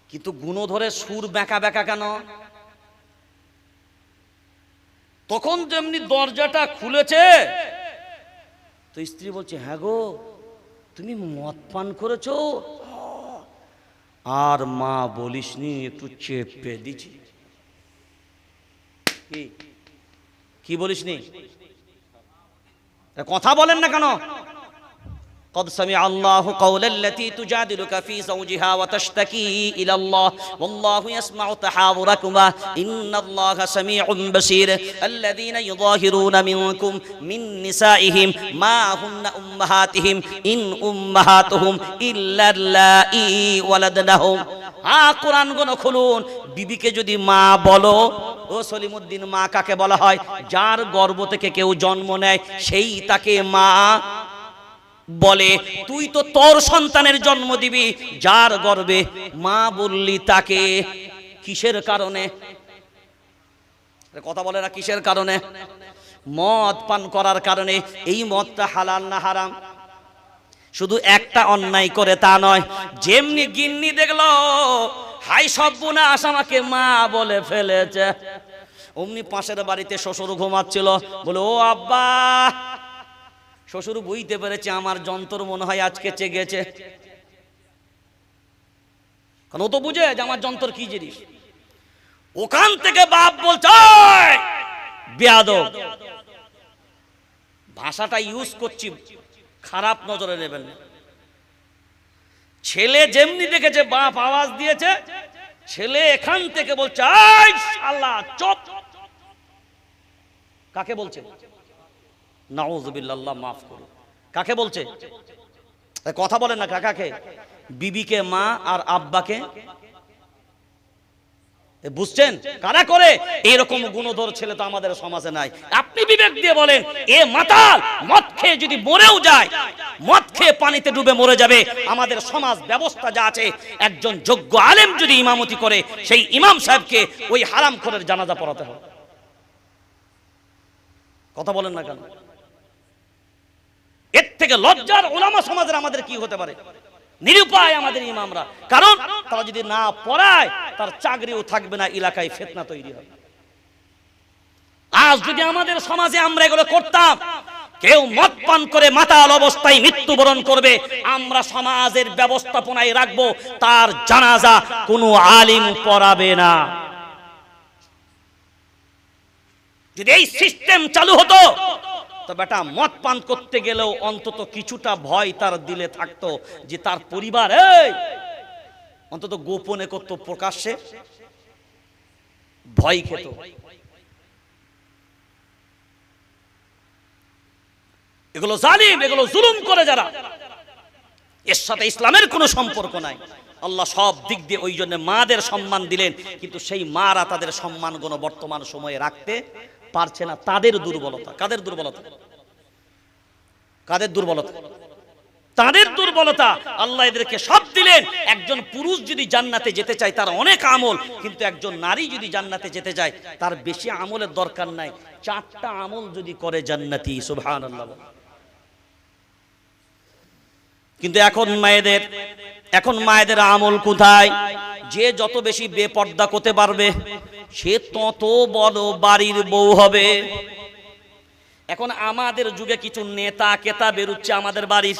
কিন্তু গুণধরের সুর বেঁকা বেঁকা কেন? তখন যেমনি দরজাটা খুলেছে তো স্ত্রী বলছে হ্যাঁ গো তুমি মদ পান করেছো? আর মা বলিসনি, একটু চেপে দিছি। কি বলিসনি? কথা বলেন না কেন? قد سمع الله قول التي تجادلك في زوجها وتشتكي إلى الله والله يسمع تحاوركما إن الله سميع بصير الذين يظاهرون منكم من نسائهم ما هن أمهاتهم إن أمهاتهم إلا اللائي ولدنهم। কোরআন গুলো খুলুন, বিবিকে যদি মা বলো, ও সলিমউদ্দিন মা কাকে বলা হয়? যার গর্ভ থেকে কেউ জন্ম নেয় সেই তাকে মা বলে। তুই তো তোর সন্তানের জন্ম দিবি, যার গর্ভে মা বললি তাকে। কিসের কারণে? কথা বলে না কিসের কারণে? মদ পান করার কারণে। এই মদটা হালাল না হারাম? শুধু একটা অন্যায় করে তা নয়, যেমনি গিন্নি দেখলো হাই সর্বনাশ আমাকে মা বলে ফেলেছে, অমনি পাশের বাড়িতে শ্বশুর ঘুমাচ্ছিল, বলে ও আব্বা। শ্বশুর বুঝতে পেরেছে আমার যন্ত্র মনে হয় আজকে চেগেছে, কারণ ও তো বুঝে যে আমার যন্ত্র কি জিনিস। ওখান থেকে বাপ বলছে বেয়াদব, ভাষাটা ইউজ করছি, খারাপ নজরে নেবেন না। ছেলে যেমনি দেখেছে বাপ আওয়াজ দিয়েছে, ছেলে এখান থেকে বলছে এই শালা চুপ। কাকে বলছে? নাউযুবিল্লাহ, আল্লাহ মাফ করুন। কাকে বলছে? কথা বলেন না। কাকাকে? বিবিকে মা আর আব্বাকে, বুঝছেন কারা করে? এরকম গুণধর ছেলে তো আমাদের সমাজে নাই। আপনি বিবেক দিয়ে বলেন, এ মাতাল মদ খেয়ে যদি মরেও যায়, মদ খেয়ে পানিতে ডুবে মরে যাবে, আমাদের সমাজ ব্যবস্থা যা আছে, একজন যোগ্য আলেম যদি ইমামতি করে, সেই ইমাম সাহেবকে ওই হারামখোরের জানাজা পড়াতে হবে। কথা বলেন না কেন? এর থেকে লজ্জার উলামা সমাজের আমাদের কি হতে পারে? নিরুপায় আমাদের ইমামরা, কারণ তারা যদি না পড়ায় তার চাকরিও থাকবে না, এলাকায় ফিতনা তৈরি হবে। আজ যদি আমাদের সমাজে আমরা এগুলো করতাম, কেউ মদ পান করে মাতাল অবস্থায় মৃত্যুবরণ করবে, আমরা সমাজের ব্যবস্থাপনায় রাখবো, তার জানাজা কোনো আলিম পড়াবে না। যদি এই সিস্টেম চালু হতো, তো বেটা মদ পান করতে গেলেও অন্তত কিছুটা ভয় তার দিলে থাকতো, যে তার পরিবার অন্তত গোপনে করতো, প্রকাশ্যে ভয় খেত। এগুলো জালিম, এগুলো জুলুম করে যারা, এর সাথে ইসলামের কোনো সম্পর্ক নাই। আল্লাহ সব দিক দিয়ে ওই জন্য মাদের সম্মান দিলেন, কিন্তু সেই মারা তাদের সম্মানগুলো বর্তমান সময়ে রাখতে পারছে না। তাদের দুর্বলতা। কাদের দুর্বলতা? কাদের দুর্বলতা? তাদের দুর্বলতা। আল্লাহ এদেরকে সব দিলেন। একজন পুরুষ যদি জান্নাতে যেতে চায় তার অনেক আমল, কিন্তু একজন নারী যদি জান্নাতে যেতে চায় তার বেশি আমলের দরকার নাই, 4টা আমল যদি করে জান্নাতি। সুবহানাল্লাহ। কিন্তু এখন মায়েদের আমল কোথায়? যে যত বেশি বেপর্দা করতে পারবে সে তত বড় বাড়ির বউ হবে। এখন আমাদের যুগে কিছু নেতা কেতা বেরুচ্ছে আমাদের বাড়ির,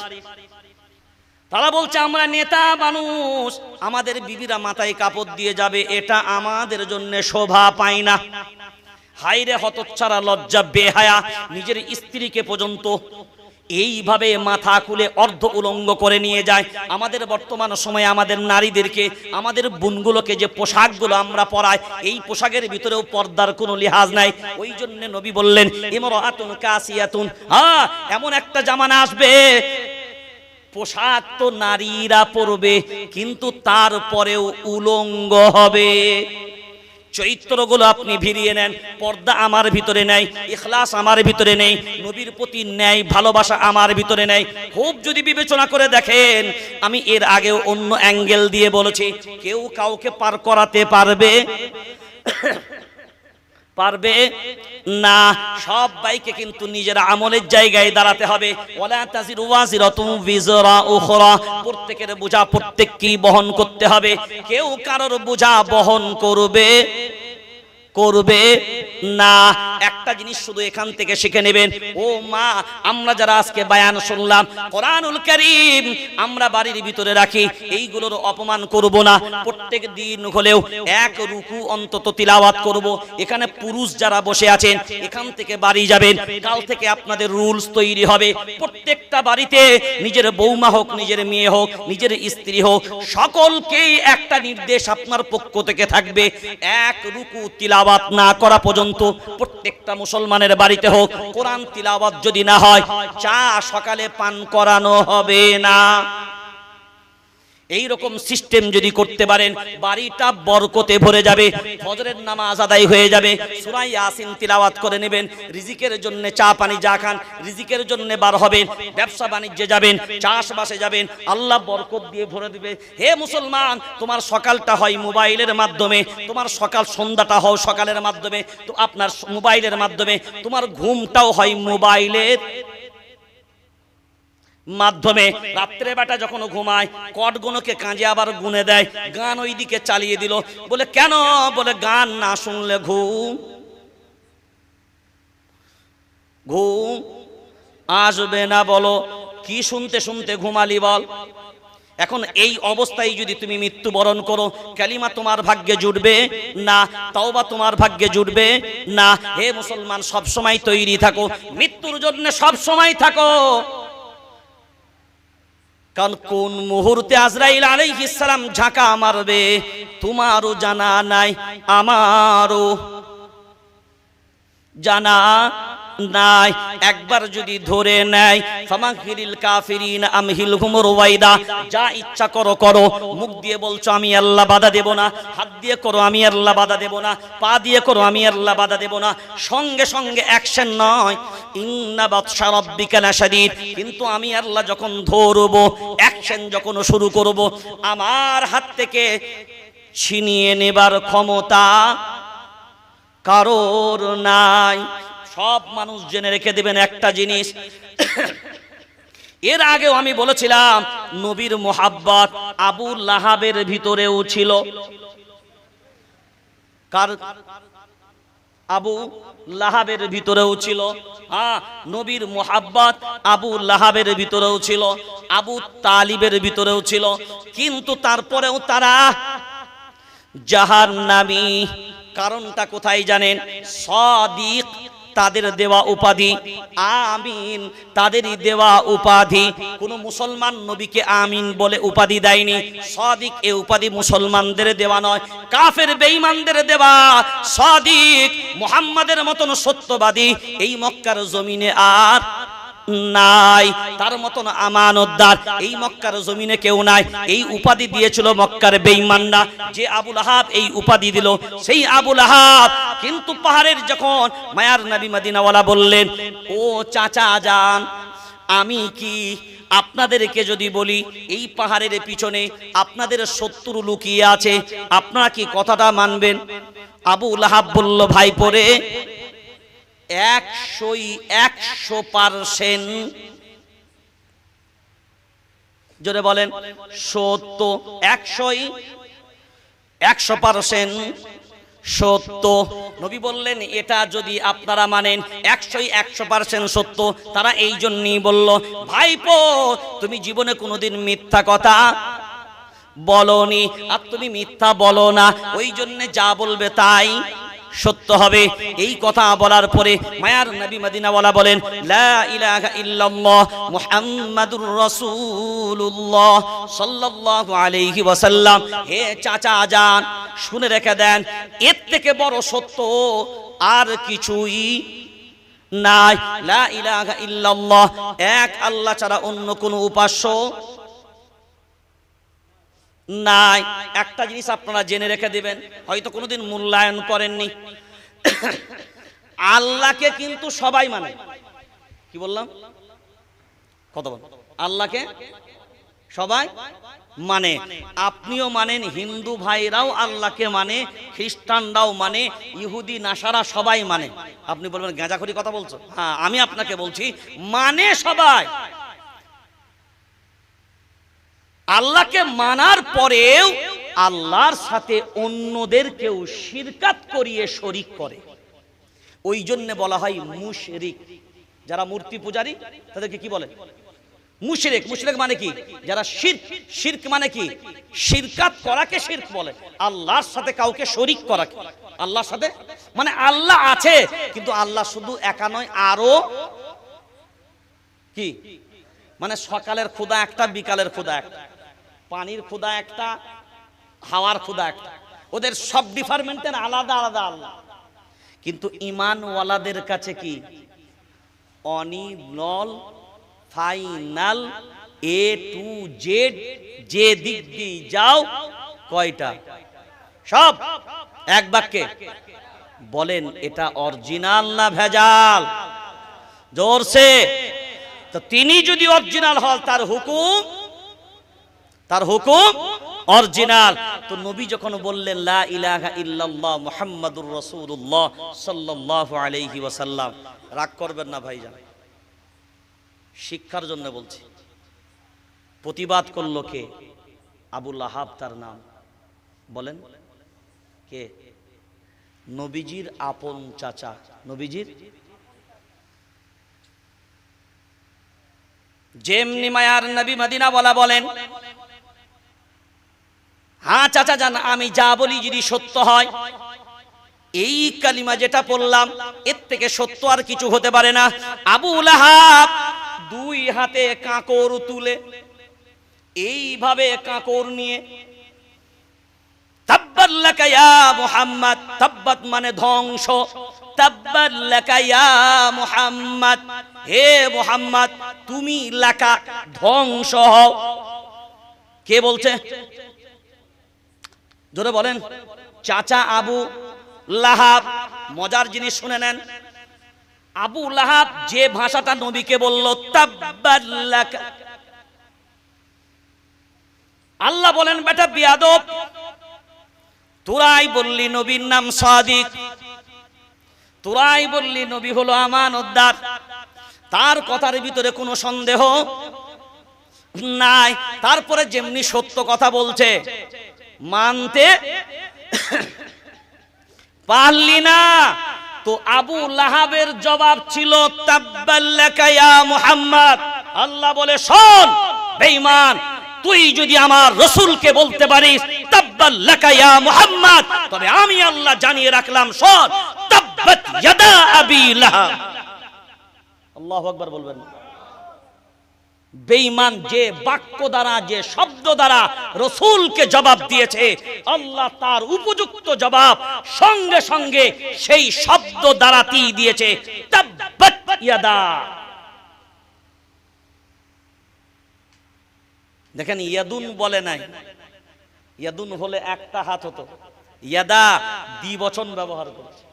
তারা বলছে আমরা নেতা মানুষ, আমাদের বিবিরা মাথায় কাপড় দিয়ে যাবে, এটা আমাদের জন্য শোভা পায় না। হায়রে হতচ্ছাড়া, লজ্জা, বেহায়া, নিজের স্ত্রীকে পর্যন্ত এইভাবে মাথা খুলে অর্ধ উলঙ্গ করে নিয়ে যায়। আমাদের বর্তমান সময়ে আমাদের নারীদেরকে, আমাদের বোনগুলোকে যে পোশাকগুলো আমরা পরাই, এই পোশাকের ভিতরেও পর্দার কোনো লিহাজ নাই। ওই জন্য নবী বললেন ইমরাআতুন কাসিয়াতুন, এমন একটা জামানা আসবে পোশাক তো নারীরা পরবে, কিন্তু তারপরেও উলঙ্গ হবে। চরিত্রগুলো আপনি ভিড়িয়ে নেন, পর্দা আমার ভিতরে নেই, ইখলাস আমার ভিতরে নেই, নবীর প্রতি ন্যায় ভালোবাসা আমার ভিতরে নেই। খুব যদি বিবেচনা করে দেখেন, আমি এর আগেও অন্য অ্যাঙ্গেল দিয়ে বলেছি, কেউ কাউকে পার করাতে পারবে না। সব বাইকে কিন্তু নিজের আমলের জায়গায় দাঁড়াতে হবে। ওয়ালা তাজিরু ওয়াজিরাতুন বিজরা উখরা, প্রত্যেকের বোঝা প্রত্যেককেই বহন করতে হবে। কেউ কারোর বোঝা বহন করবে না। একটা জিনিস শুধু এখান থেকে শিখে নেবেন, ও মা, আমরা যারা আজকে বয়ান শুনলাম, কোরআনুল কারীম আমরা বাড়ির ভিতরে রাখি, এইগুলোর অপমান করব না। প্রত্যেক দিন হলেও এক রুকু অন্তত তিলাওয়াত করব। এখানে পুরুষ যারা বসে আছেন এখান থেকে বাড়ি যাবেন, কাল থেকে আপনাদের রুলস তৈরি হবে। প্রত্যেকটা বাড়িতে নিজের বৌমা হোক, নিজের মেয়ে হোক, নিজের স্ত্রী হোক, সকলকেই একটা নির্দেশ আপনার পক্ষ থেকে থাকবে, এক রুকু তিলাওয়াত না করা পর্যন্ত প্রত্যেকটা মুসলমানের বাড়িতে হোক কোরআন তিলাওয়াত যদি না হয়, চা সকালে পান করানো হবে না। এই রকম সিস্টেম যদি করতে পারেন, বাড়িটা বরকতে ভরে যাবে। ফজরের নামাজ আদায় হয়ে যাবে, সূরা ইয়াসিন তিলাওয়াত করে নেবেন। রিজিকের জন্য চা পানি যা খান, রিজিকের জন্য বার হবেন, ব্যবসা বাণিজ্যে যাবেন, চাষবাসে যাবেন, আল্লাহ বরকত দিয়ে ভরে দিবে। হে মুসলমান, তোমার সকালটা হয় মোবাইলের মাধ্যমে, তোমার সন্ধ্যাটা হয় সকালের মাধ্যমে, তো আপনার মোবাইলের মাধ্যমে, তোমার ঘুমটাও হয় মাধ্যমে রাত্রে বেটা যখন ঘুমায় কটগুলোকে কাঁজে আবার গুনে দেয়, গান ওই দিকে চালিয়ে দিল। বলে কেন? বলে গান না শুনলে ঘুম ঘুম আসবে না। বলো কি শুনতে শুনতে ঘুমালি বল? এখন এই অবস্থায় যদি তুমি মৃত্যুবরণ করো, কালিমা তোমার ভাগ্যে জুটবে না, তওবা তোমার ভাগ্যে জুটবে না। হে মুসলমান, সব সময় তৈরি থাকো, মৃত্যুর জন্য সব সময় থাকো। কারণ কোন মুহূর্তে আজরাইল আলাইহিস সালাম ঝাঁকা মারবে তোমারও জানা নাই, আমারও জানা নাই। একবার যদি ধরে নেয়, ফামাগফিরিল কাফিরিন আমহিলহুম রুওয়াইদা, যা ইচ্ছা করো করো। মুখ দিয়ে বলছো আমি আল্লাহ বাধা দেব না, হাত দিয়ে করো আমি আল্লাহ বাধা দেব না, পা দিয়ে করো আমি আল্লাহ বাধা দেব না। সঙ্গে সঙ্গে অ্যাকশন নয়, ইন্না বাতশা রাব্বিকা লাশাদীদ। কিন্তু আমি আল্লাহ যখন ধরবো, অ্যাকশন যখন শুরু করব, আমার হাত থেকে ছিনিয়ে নেবার ক্ষমতা কারোর নাই। সব মানুষ জেনে রেখে দেবেন একটা জিনিস, এর আগেও আমি বলেছিলাম নবীর মোহাব্বত আবু লাহাবের ভিতরেও ছিল। কার? আবু লাহাবের ভিতরেও ছিল। হ্যাঁ, নবীর মোহাব্বত আবু লাহাবের ভিতরেও ছিল, আবু তালিবের ভিতরেও ছিল। কিন্তু তারপরেও তারা জাহান্নামী। কারণটা কোথায় জানেন? সাদিক তাদের দেওয়া উপাধি, আমিন তাদেরই দেওয়া উপাধি। কোন মুসলমান নবীকে আমিন বলে উপাধি দেয়নি। সাদিক এই উপাধি মুসলমানদের দেওয়া নয়, কাফের বেঈমানদের দেওয়া। সাদিক মুহাম্মাদের মতন সত্যবাদী এই মক্কার জমিনে আর নাই, তার মতন আমানতদার এই মক্কার জমিনে কেউ নাই। এই উপাধি দিয়েছিল মক্কার বেঈমানরা। যে আবু লাহাব এই উপাধি দিল, সেই আবু লাহাব কিন্তু পাহাড়ের যখন মায়ার নবী মদিনাওয়ালা বললেন, ও চাচা যান, আমি কি আপনাদেরকে যদি বলি এই পাহাড়ের পিছনে আপনাদের শত্রু লুকিয়ে আছে, আপনারা কি কথাটা মানবেন? আবু লাহাব বলল, ভাই পরে 100% জোরে বলেন সত্য। 100% সত্য। নবী বললেন এটা যদি আপনারা মানেন 100% সত্য। তারা এই জন্যই বলল, ভাইপো তুমি জীবনে কোনোদিন মিথ্যা কথা বলনি, আর তুমি মিথ্যা বলো না, ওই জন্য যা বলবে তাই সত্য হবে। এই কথা বলার পরে মায়ার নবী মদিনাওয়ালা বলেন, লা ইলাহা ইল্লাল্লাহ মুহাম্মাদুর রাসূলুল্লাহ সাল্লাল্লাহু আলাইহি ওয়াসাল্লাম। হে চাচা যান, শুনে রেখে দেন, এর থেকে বড় সত্য আর কিছুই নাই। লা ইলাহা ইল্লাল্লাহ, এক আল্লাহ ছাড়া অন্য কোনো উপাস্য নাই। একটা জিনিস আপনারা জেনে রেখে দিবেন, হয়তো কোনোদিন মূল্যায়ন করেননি, আল্লাহকে কিন্তু সবাই মানে। কি বললাম? কত বল? আল্লাহকে সবাই মানে। আপনিও মানেন, হিন্দু ভাইরাও আল্লাহকে মানে, খ্রিস্টানরাও মানে, ইহুদি নাসারা সবাই মানে। আপনি বলবেন গাঁজাখড়ি কথা বলছো। হ্যাঁ, আমি আপনাকে বলছি মানে সবাই। আল্লাহকে মানার পরেও আল্লাহর সাথে অন্যদেরকেও শিরকাত করিয়ে শরীক করে, ওই জন্য বলা হয় মুশরিক। যারা মূর্তি পূজারী তাদেরকে কি বলে? মুশরিক। মুশরিক মানে কি? যারা শিরক। শিরক মানে কি? শিরকাত করাকে শিরক বলে, আল্লাহর সাথে কাউকে শরীক করাকে। আল্লাহর সাথে মানে আল্লাহ আছে, কিন্তু আল্লাহ শুধু একা নয়, আরো কি মানে সকালের ক্ষুধা একটা, বিকালের ক্ষুধা একটা, পানির ক্ষুধা একটা, হাওয়ার ক্ষুধা একটা। ওদের সব ডিপার্টমেন্টের আলাদা আলাদা আল্লাহ। কিন্তু ঈমানওয়ালাদের কাছে কি? অনির্বল ফাইনাল এ টু জেড, যে দিক দিয়ে যাও কয়টা সব এক বাক্যে বলেন এটা অরিজিনাল না ভেজাল? জোরসে। তো তিনি যদি অরিজিনাল হন, তার হুকুম অরিজিনাল। তো নবী যখন বললেন লা ইলাহা ইল্লাল্লাহ মুহাম্মাদুর রাসূলুল্লাহ সাল্লাল্লাহু আলাইহি ওয়াসাল্লাম, রাগ করবেন না ভাইজান, শিক্ষার জন্য বলছি। প্রতিবাদ করলো কে? আবু লাহাব তার নাম। বলেন কে? নবীজির আপন চাচা, নবীজির যেমনি মায়ার নবী মদিনা বলা বলেন, হ্যাঁ চাচা জান, আমি যা বলি যদি সত্য হয়, এই কালিমা যেটা পড়লাম এর থেকে সত্য আর কিছু হতে পারে না। আবু লাহাব দুই হাতে কাঁকর তুলে এইভাবে কাঁকর নিয়ে তাব্বাত লাকা ইয়া মুহাম্মদ, তাব্বাত মানে ধ্বংস, তাব্বাত লাকা ইয়া মুহাম্মদ, হে মুহাম্মদ তুমি লাকা ধ্বংস হও। কে বলছে? জোরে বলেন। চাচা আবু লাহাব। মজার জিনিস শুনে নেন, আবু লাহাব যে ভাষাটা নবীকে বলল তাব্বাত লাকা, আল্লাহ বলেন বেটা বিয়াদব, তোরাই বললি নবীর নাম সাদিক, তোরাই বললি নবী হলো আমানতদার, তার কথার ভিতরে কোনো সন্দেহ নাই। তারপরে যেমনি সত্য কথা বলছে মানতে পারলি না, তো আবু লাহাবের জবাব ছিল তাব্বাত লাকা ইয়া মুহাম্মদ। আল্লাহ বলে শোন বেঈমান, তুই যদি আমার রাসূলকে বলতে পারিস তাব্বাত লাকা ইয়া মুহাম্মদ, তবে আমি আল্লাহ জানিয়ে রাখলাম শোন তাব্বাত ইয়াদা আবি লাহাব। আল্লাহু আকবার বলবেন। বেঈমান যে বাক্য দ্বারা, যে শব্দ দ্বারা রাসূলকে জবাব দিয়েছে, আল্লাহ তার উপযুক্ত জবাব সঙ্গে সঙ্গে সেই শব্দ দ্বারাতেই দিয়েছে, তাব্বাত ইয়াদা। দেখেন ইয়াদুন বলে নাই, ইয়াদুন হলে একটা হাত হতো, ইয়াদা দ্বিবচন ব্যবহার করেছে,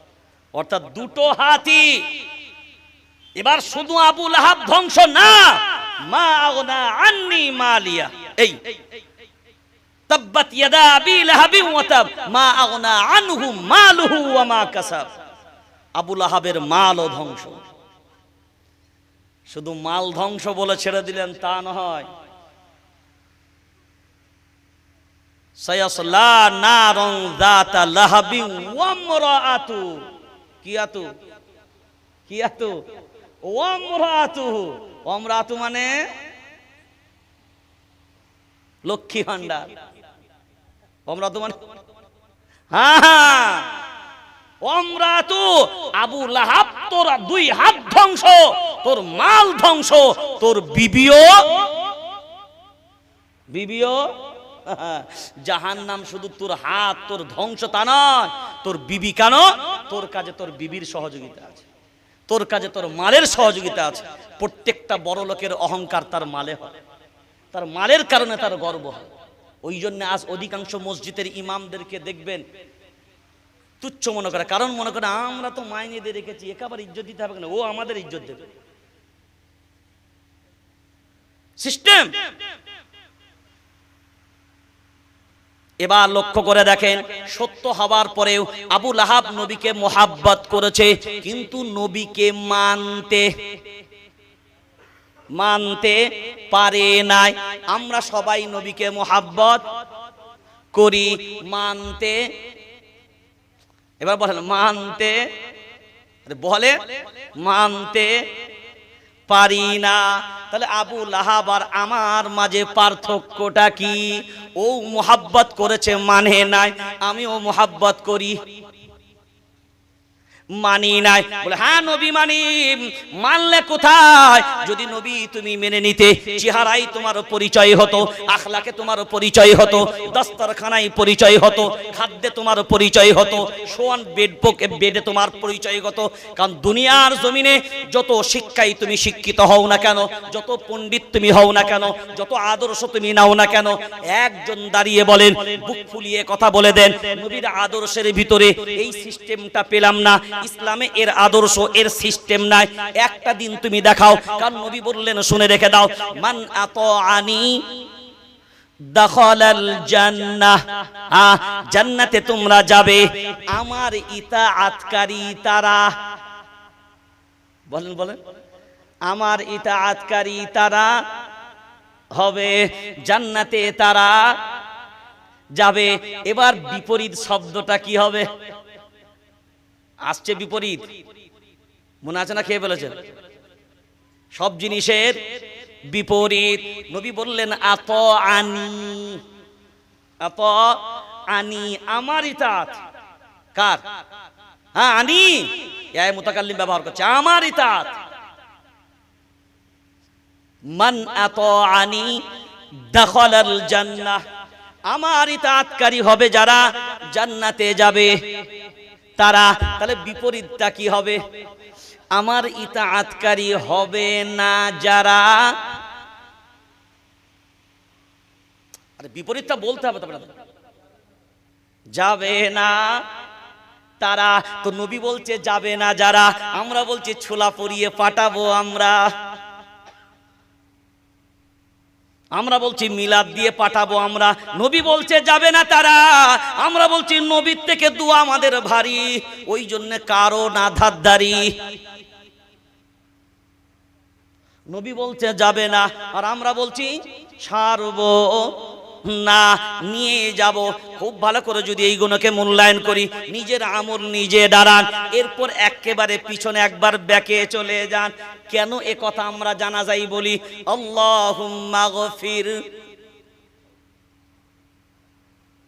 অর্থাৎ দুটো হাতই। এবার শুধু আবু লাহাব ধ্বংস না, মা আগনা আন্নি মালিয়া, এই তাব্বাত ইয়াদা আবি লাহাবি ওয়া তাব মা আগনা আনহু মালুহু ওয়া মা কাসাব। আবু লাহাবের মালও ধ্বংস। শুধু মাল ধ্বংস বলে ছেড়ে দিলেন তা নয়, সায়াসলা নারন যাতা লাহাবি ওয়া ইমরাআতু, কিয়াতু কিয়াতু ওয়া ইমরাআতুহু, ইমরাআতু মানে লক্ষ্মী ভান্ডার, ইমরাআতু মানে হ্যাঁ ইমরাআতু। আবু লাহাব তোর দুই হাত ধ্বংস, তোর মাল ধ্বংস, তোর বিবিও জাহান্নাম। শুধু তোর হাত তোর ধ্বংস তা নয়, তোর বিবি কেন, তোর কাজে তোর বিবির সহযোগিতা আছে, তোর কাজে তোর মালের সহযোগিতা আছে। প্রত্যেকটা বড় লোকের অহংকার তার মালে হয়, তার মালের কারণে তার গর্ব হয়। ওই জন্য আজ অধিকাংশ মসজিদের ইমামদেরকে দেখবেন তুচ্ছ মনে করে, কারণ মনে করে আমরা তো মাইনে দিয়ে রেখেছি, একেবারে ইজ্জত দিতে হবে না, ও আমাদের ইজ্জত দেবে। সিস্টেম। এবার লক্ষ্য করে দেখেন, সত্য হওয়ার পরেও আবু লাহাব নবীকে মোহাব্বত করেছে, কিন্তু নবীকে মানতে পারে নাই। আমরা সবাই নবীকে মোহাব্বত করি, এবার বলেন মানতে পারি না। তাহলে আবু লাহাব আর আমার মাঝে পার্থক্যটা কি? ও মোহাব্বত করেছে মানে নাই, আমিও মোহাব্বত করি মানি নাই। বলে হ্যাঁ নবী মানি, মানলে কোথায়? যদি নবী তুমি মেনে নিতে, চেহারাই তোমার পরিচয় হতো, আখলাকে তোমার পরিচয় হতো, দস্তরখানায় পরিচয় হতো, খাদ্যে তোমার পরিচয় হতো, শোয়ান বেডে তোমার পরিচয় হতো। কারণ দুনিয়ার জমিনে যত শিক্ষায় তুমি শিক্ষিত হও না কেন, যত পণ্ডিত তুমি হও না কেন, যত আদর্শ তুমি নাও না কেন, একজন দাঁড়িয়ে বলেন, বুক ফুলিয়ে কথা বলে দেন, নবীর আদর্শের ভিতরে এই সিস্টেমটা পেলাম না, ইসলামে এর আদর্শ এর সিস্টেম নাই। একটা দিন তুমি দেখাও, কারণ নবী বললেন শুনে রেখে দাও, মান আতাআনি দাখালাল জান্নাহ, জান্নাতে তোমরা যাবে আমার ইতাআতকারী তারা। বলেন আমার ইতাআতকারী তারা হবে, জান্নাতে তারা যাবে। এবার বিপরীত শব্দটা কি হবে? আসছে বিপরীত, মনে আছে না? খেয়ে ফেলেছেন সব জিনিসের বিপরীত। নবী বললেন আতাআনি, আতাআনি, আমার ইতাআত। কার? হ্যাঁ, আনি ইয়া মুতাকাল্লিম ব্যবহার করছে, আমার ইতাআত। মান আতাআনি দাখালাল জান্নাহ, আমার ইতাআতকারী হবে যারা, জান্নাতে যাবে তারা। তাহলে বিপরীতটা কি হবে? আমার ইতাআতকারী হবে না যারা, আরে বিপরীতটা বলতে হবে তো, যাবে না তারা। তো নবী বলছে যাবে না যারা, আমরা বলছি ছোলা পরিয়ে পাঠাবো আমরা বলছি মিলাদ দিয়ে পাঠাবো আমরা। নবী বলছে যাবে না তারা, আমরা বলছি নবীর থেকে দোয়া আমাদের ভারী, ওই জন্য কারো না ধারদারি। নবী বলছে যাবে না, আর আমরা বলছি ছাড়বো না, নিয়ে যাব। খুব ভালো করে যদি এই গুণকে মূল্যায়ন করি, নিজের আমল নিজে দাঁড়ান, এরপর একেবারে পিছনে একবার ব্যাকে চলে যান। কেন এ কথা আমরা জানাজাই বলি? আল্লাহুম্মা গফির,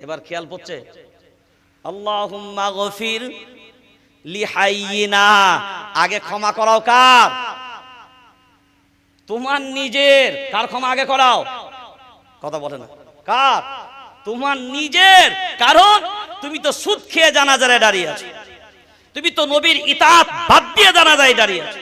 এবার খেয়াল পড়ছে, আল্লাহুম্মা গফির লিহাইয়িনা, আগে ক্ষমা করাও কার? তোমার নিজের। কার ক্ষমা আগে করাও? কথা বলে না, কার? তোমার নিজের। কারণ তুমি তো সুদ খেয়ে জানাজায় দাঁড়িয়ে আছো, তুমি তো নবীর ইতাআত বাদ দিয়ে জানাজায় দাঁড়িয়ে আছো।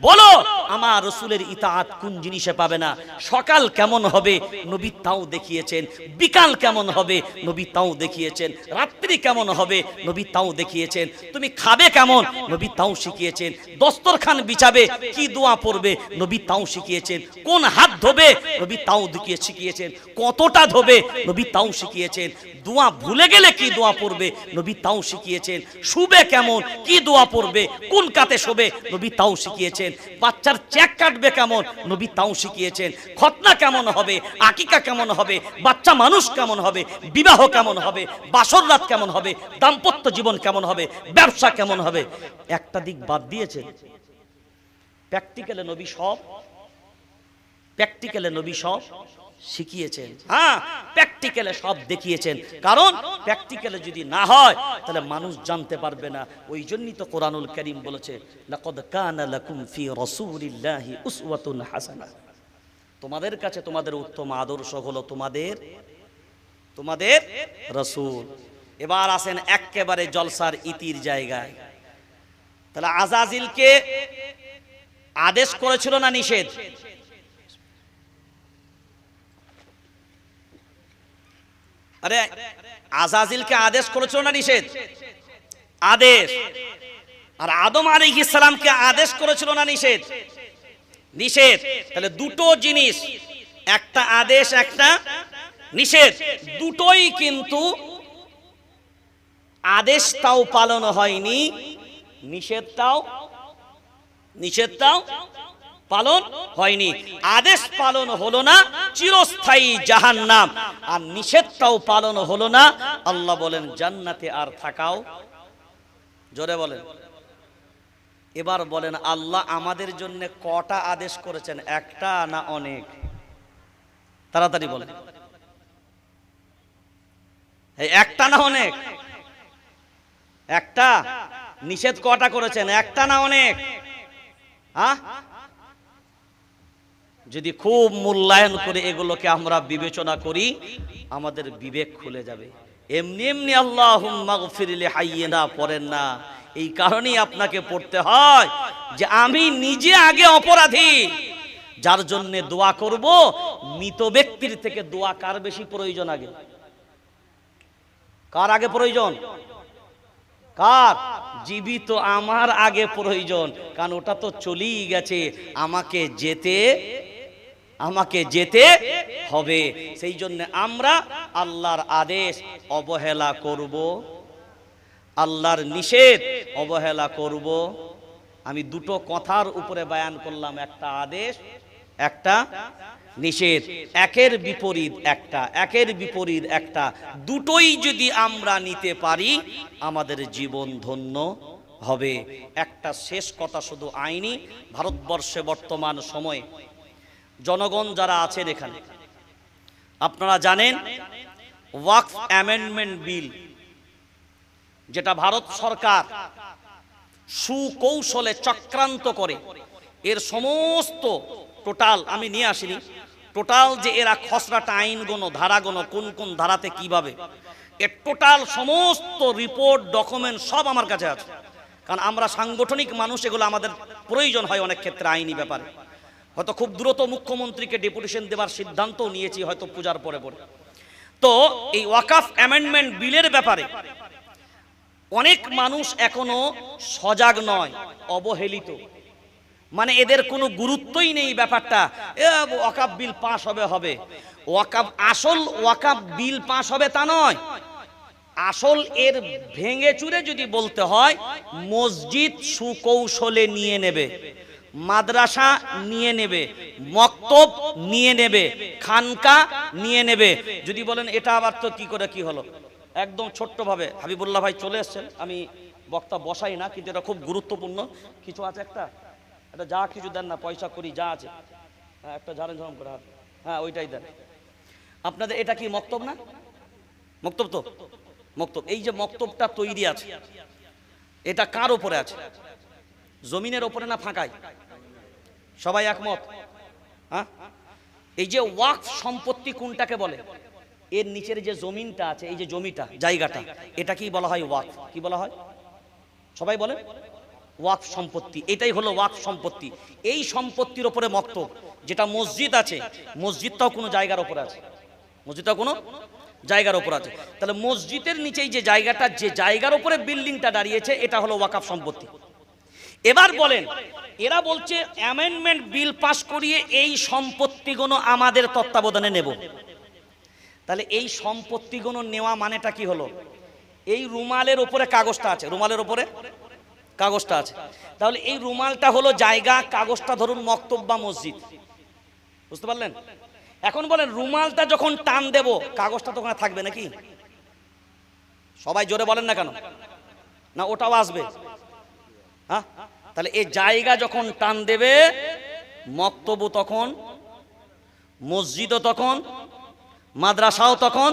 বলো আমার রাসূলের ইতাআত কোন জিনিসে পাবে না? সকাল কেমন হবে নবী তাও দেখিয়েছেন, বিকাল কেমন হবে নবী তাও দেখিয়েছেন, রাত্রি কেমন হবে নবী তাও দেখিয়েছেন, তুমি খাবে কেমন নবী তাও শিখিয়েছেন, দস্তরখান বিছাবে কি দোয়া পড়বে নবী তাও শিখিয়েছেন, কোন হাত ধোবে নবী তাও শিখিয়েছেন, কতটা ধোবে নবী তাও শিখিয়েছেন, দোয়া ভুলে গেলে কি দোয়া পড়বে নবী তাও শিখিয়েছেন, শুবে কেমন কি দোয়া পড়বে, কোন কাতে শোবে নবী তাও শিখিয়েছেন, বাচ্চার চেক কাটবে কেমন নবী তাও শিখিয়েছেন, খতনা কেমন হবে, আকিকা কেমন হবে, বাচ্চা মানুষ কেমন হবে, বিবাহ কেমন হবে, বাসর রাত কেমন হবে, দাম্পত্য জীবন কেমন হবে, ব্যবসা কেমন হবে, একটা দিক বাদ দিয়েছেন। প্র্যাকটিক্যালে নবী সব শিখিয়েছেন। হ্যাঁ, প্র্যাকটিক্যালে সব দেখিয়েছেন। কারণ প্র্যাকটিক্যালে যদি না হয় তাহলে মানুষ জানতে পারবে না। ওই জন্যই তো কোরআনুল কারীম বলেছে লাকাদ কানা লাকুম ফি রাসূলিল্লাহি উসওয়াতুন হাসানাহ, তোমাদের কাছে তোমাদের উত্তম আদর্শ হলো তোমাদের রাসূল। এবার আসেন একেবারে জলসার ইতির জায়গায়। তাহলে আযাজিলকে আদেশ করেছিল না নিষেধ? আরে আযাজিলকে আদেশ করেছিল না নিষেধ? আদেশ। আর আদম আলাইহিস সালামকে আদেশ করেছিল না নিষেধ? নিষেধ। তাহলে দুটো জিনিস, একটা আদেশ একটা নিষেধ, দুটোই কিন্তু আদেশটাও পালন হয়নি, নিষেধটাও পালন হয়নি। আদেশ পালন হলো না, চিরস্থায়ী জাহান্নাম, আর নিষেধটাও পালন হলো না, আল্লাহ বলেন জান্নাতে আর থাকাও। জোরে বলেন। এবার বলেন আল্লাহ আমাদের জন্য কটা আদেশ করেছেন? একটা না অনেক? তাড়াতাড়ি বলেন, একটা না অনেক? একটা। নিষেধ কটা করেছেন? একটা না অনেক? হ্যাঁ, যদি খুব মূল্যায়ন করে এগুলোকে আমরা বিবেচনা করি, আমাদের বিবেক খুলে যাবে। এমনি এমনি আল্লাহুম্মা গফির লিহাইয়িনা পড়েন না। এই কারণেই আপনাকে পড়তে হয় যে আমি নিজে আগে অপরাধী, যার জন্য দোয়া করব। মৃত ব্যক্তির থেকে দোয়া কার বেশি প্রয়োজন? আগে কার আগে প্রয়োজন? কার? জীবিত আমার আগে প্রয়োজন, কারণ ওটা তো চলেই গেছে, আমাকে যেতে হবে। সেই জন্য আমরা আল্লাহর আদেশ অবহেলা করব, আল্লাহর নিষেধ অবহেলা করব। আমি দুটো কথার উপরে বয়ান করলাম, একটা আদেশ একটা নিষেধ, একের বিপরীত একটা, একের বিপরীত একটা, দুটোই যদি আমরা নিতে পারি আমাদের জীবন ধন্য হবে। একটা শেষ কথা শুধু আইনি, ভারতবর্ষে বর্তমান সময়ে জনগণ যারা আছেন এখানে, আপনারা জানেন ওয়াকফ অ্যামেন্ডমেন্ট বিল, যেটা ভারত সরকার সুকৌশলে চক্রান্ত করে এর সমস্ত টোটাল আমি নিয়ে আসিনি, টোটাল যে এরা খসড়াটা আইনগুলো ধারাগুলো কোন কোন ধারাতে কিভাবে, এর টোটাল সমস্ত রিপোর্ট ডকুমেন্ট সব আমার কাছে আছে। কারণ আমরা সাংগঠনিক মানুষ, এগুলো আমাদের প্রয়োজন হয় অনেক ক্ষেত্রে আইনি ব্যাপারে। হয়তো খুব দ্রুত মুখ্যমন্ত্রীকে ডেপুটেশন দেওয়ার সিদ্ধান্তও নিয়েছি হয়তো পূজার পরে পরে। তো এই ওয়াকফ অ্যামেন্ডমেন্ট বিলের ব্যাপারে অনেক মানুষ এখনো সজাগ নয়, অবহেলিত, মানে এদের কোনো গুরুত্বই নেই ব্যাপারটা। ওয়াকফ বিল পাস হবে হবে, ওয়াকফ আসল ওয়াকফ বিল পাস হবে তা নয়, আসল এর ভেঙে চুরে যদি বলতে হয়, মসজিদ সুকৌশলে নিয়ে নেবে, মাদ্রাসা নিয়ে নেবে, মক্তব নিয়ে নেবে, খানকা নিয়ে নেবে। যদি বলেন এটা আবার তো কি করে কি হলো, একদম ছোট্টভাবে হাবিবুল্লাহ ভাই চলে এসছেন, আমি বক্তা বসাই না, কিন্তু এটা খুব গুরুত্বপূর্ণ কিছু আছে। একটা এটা যা কিছু দেন না, পয়সা করি যা আছে, হ্যাঁ একটা ঝাড়েন ঝরম করে, হ্যাঁ ওইটাই দেন আপনাদের। এটা কি মক্তব না? মক্তব তো মক্তব। এই যে মক্তবটা তৈরি আছে, এটা কার উপরে আছে? জমিনের উপরে না ফাঁকায়? সবাই একমত? হ্যাঁ, এই যে ওয়াকফ সম্পত্তি কোনটাকে বলে? এর নিচের যে জমিনটা আছে, এই যে জমিটা, জায়গাটা, এটা কি বলা হয়? ওয়াকফ। কি বলা হয়? সবাই বলে ওয়াকফ সম্পত্তি। এটাই হলো ওয়াকফ সম্পত্তি। এই সম্পত্তির উপরে মক্তব, যেটা মসজিদ আছে, মসজিদটাও কোনো জায়গার উপরে আছে, মসজিদটাও কোনো জায়গার উপর আছে। তাহলে মসজিদের নিচেই যে জায়গাটা, যে জায়গার উপরে বিল্ডিংটা দাঁড়িয়েছে, এটা হলো ওয়াকফ সম্পত্তি। এবার বলেন, এরা বলছে অ্যামেন্ডমেন্ট বিল পাস করিয়ে এই সম্পত্তিগুলো আমাদের তত্ত্বাবধানে নেব। তাহলে এই সম্পত্তিগুলো নেওয়া মানেটা কি হলো? এই রুমালের উপরে কাগজটা আছে, রুমালের উপরে কাগজটা আছে, তাহলে এই রুমালটা হলো জায়গা, কাগজটা ধরুন মক্তব বা মসজিদ, বুঝতে পারলেন? এখন বলেন, রুমালটা যখন টান দেব, কাগজটা তো ওখানে থাকবে নাকি? সবাই জোরে বলেন না কেন? না ওটাও আসবে? হ্যাঁ, তাহলে এই জায়গা যখন টান দেবে, মক্তবও তখন, মসজিদও তখন, মাদ্রাসাও তখন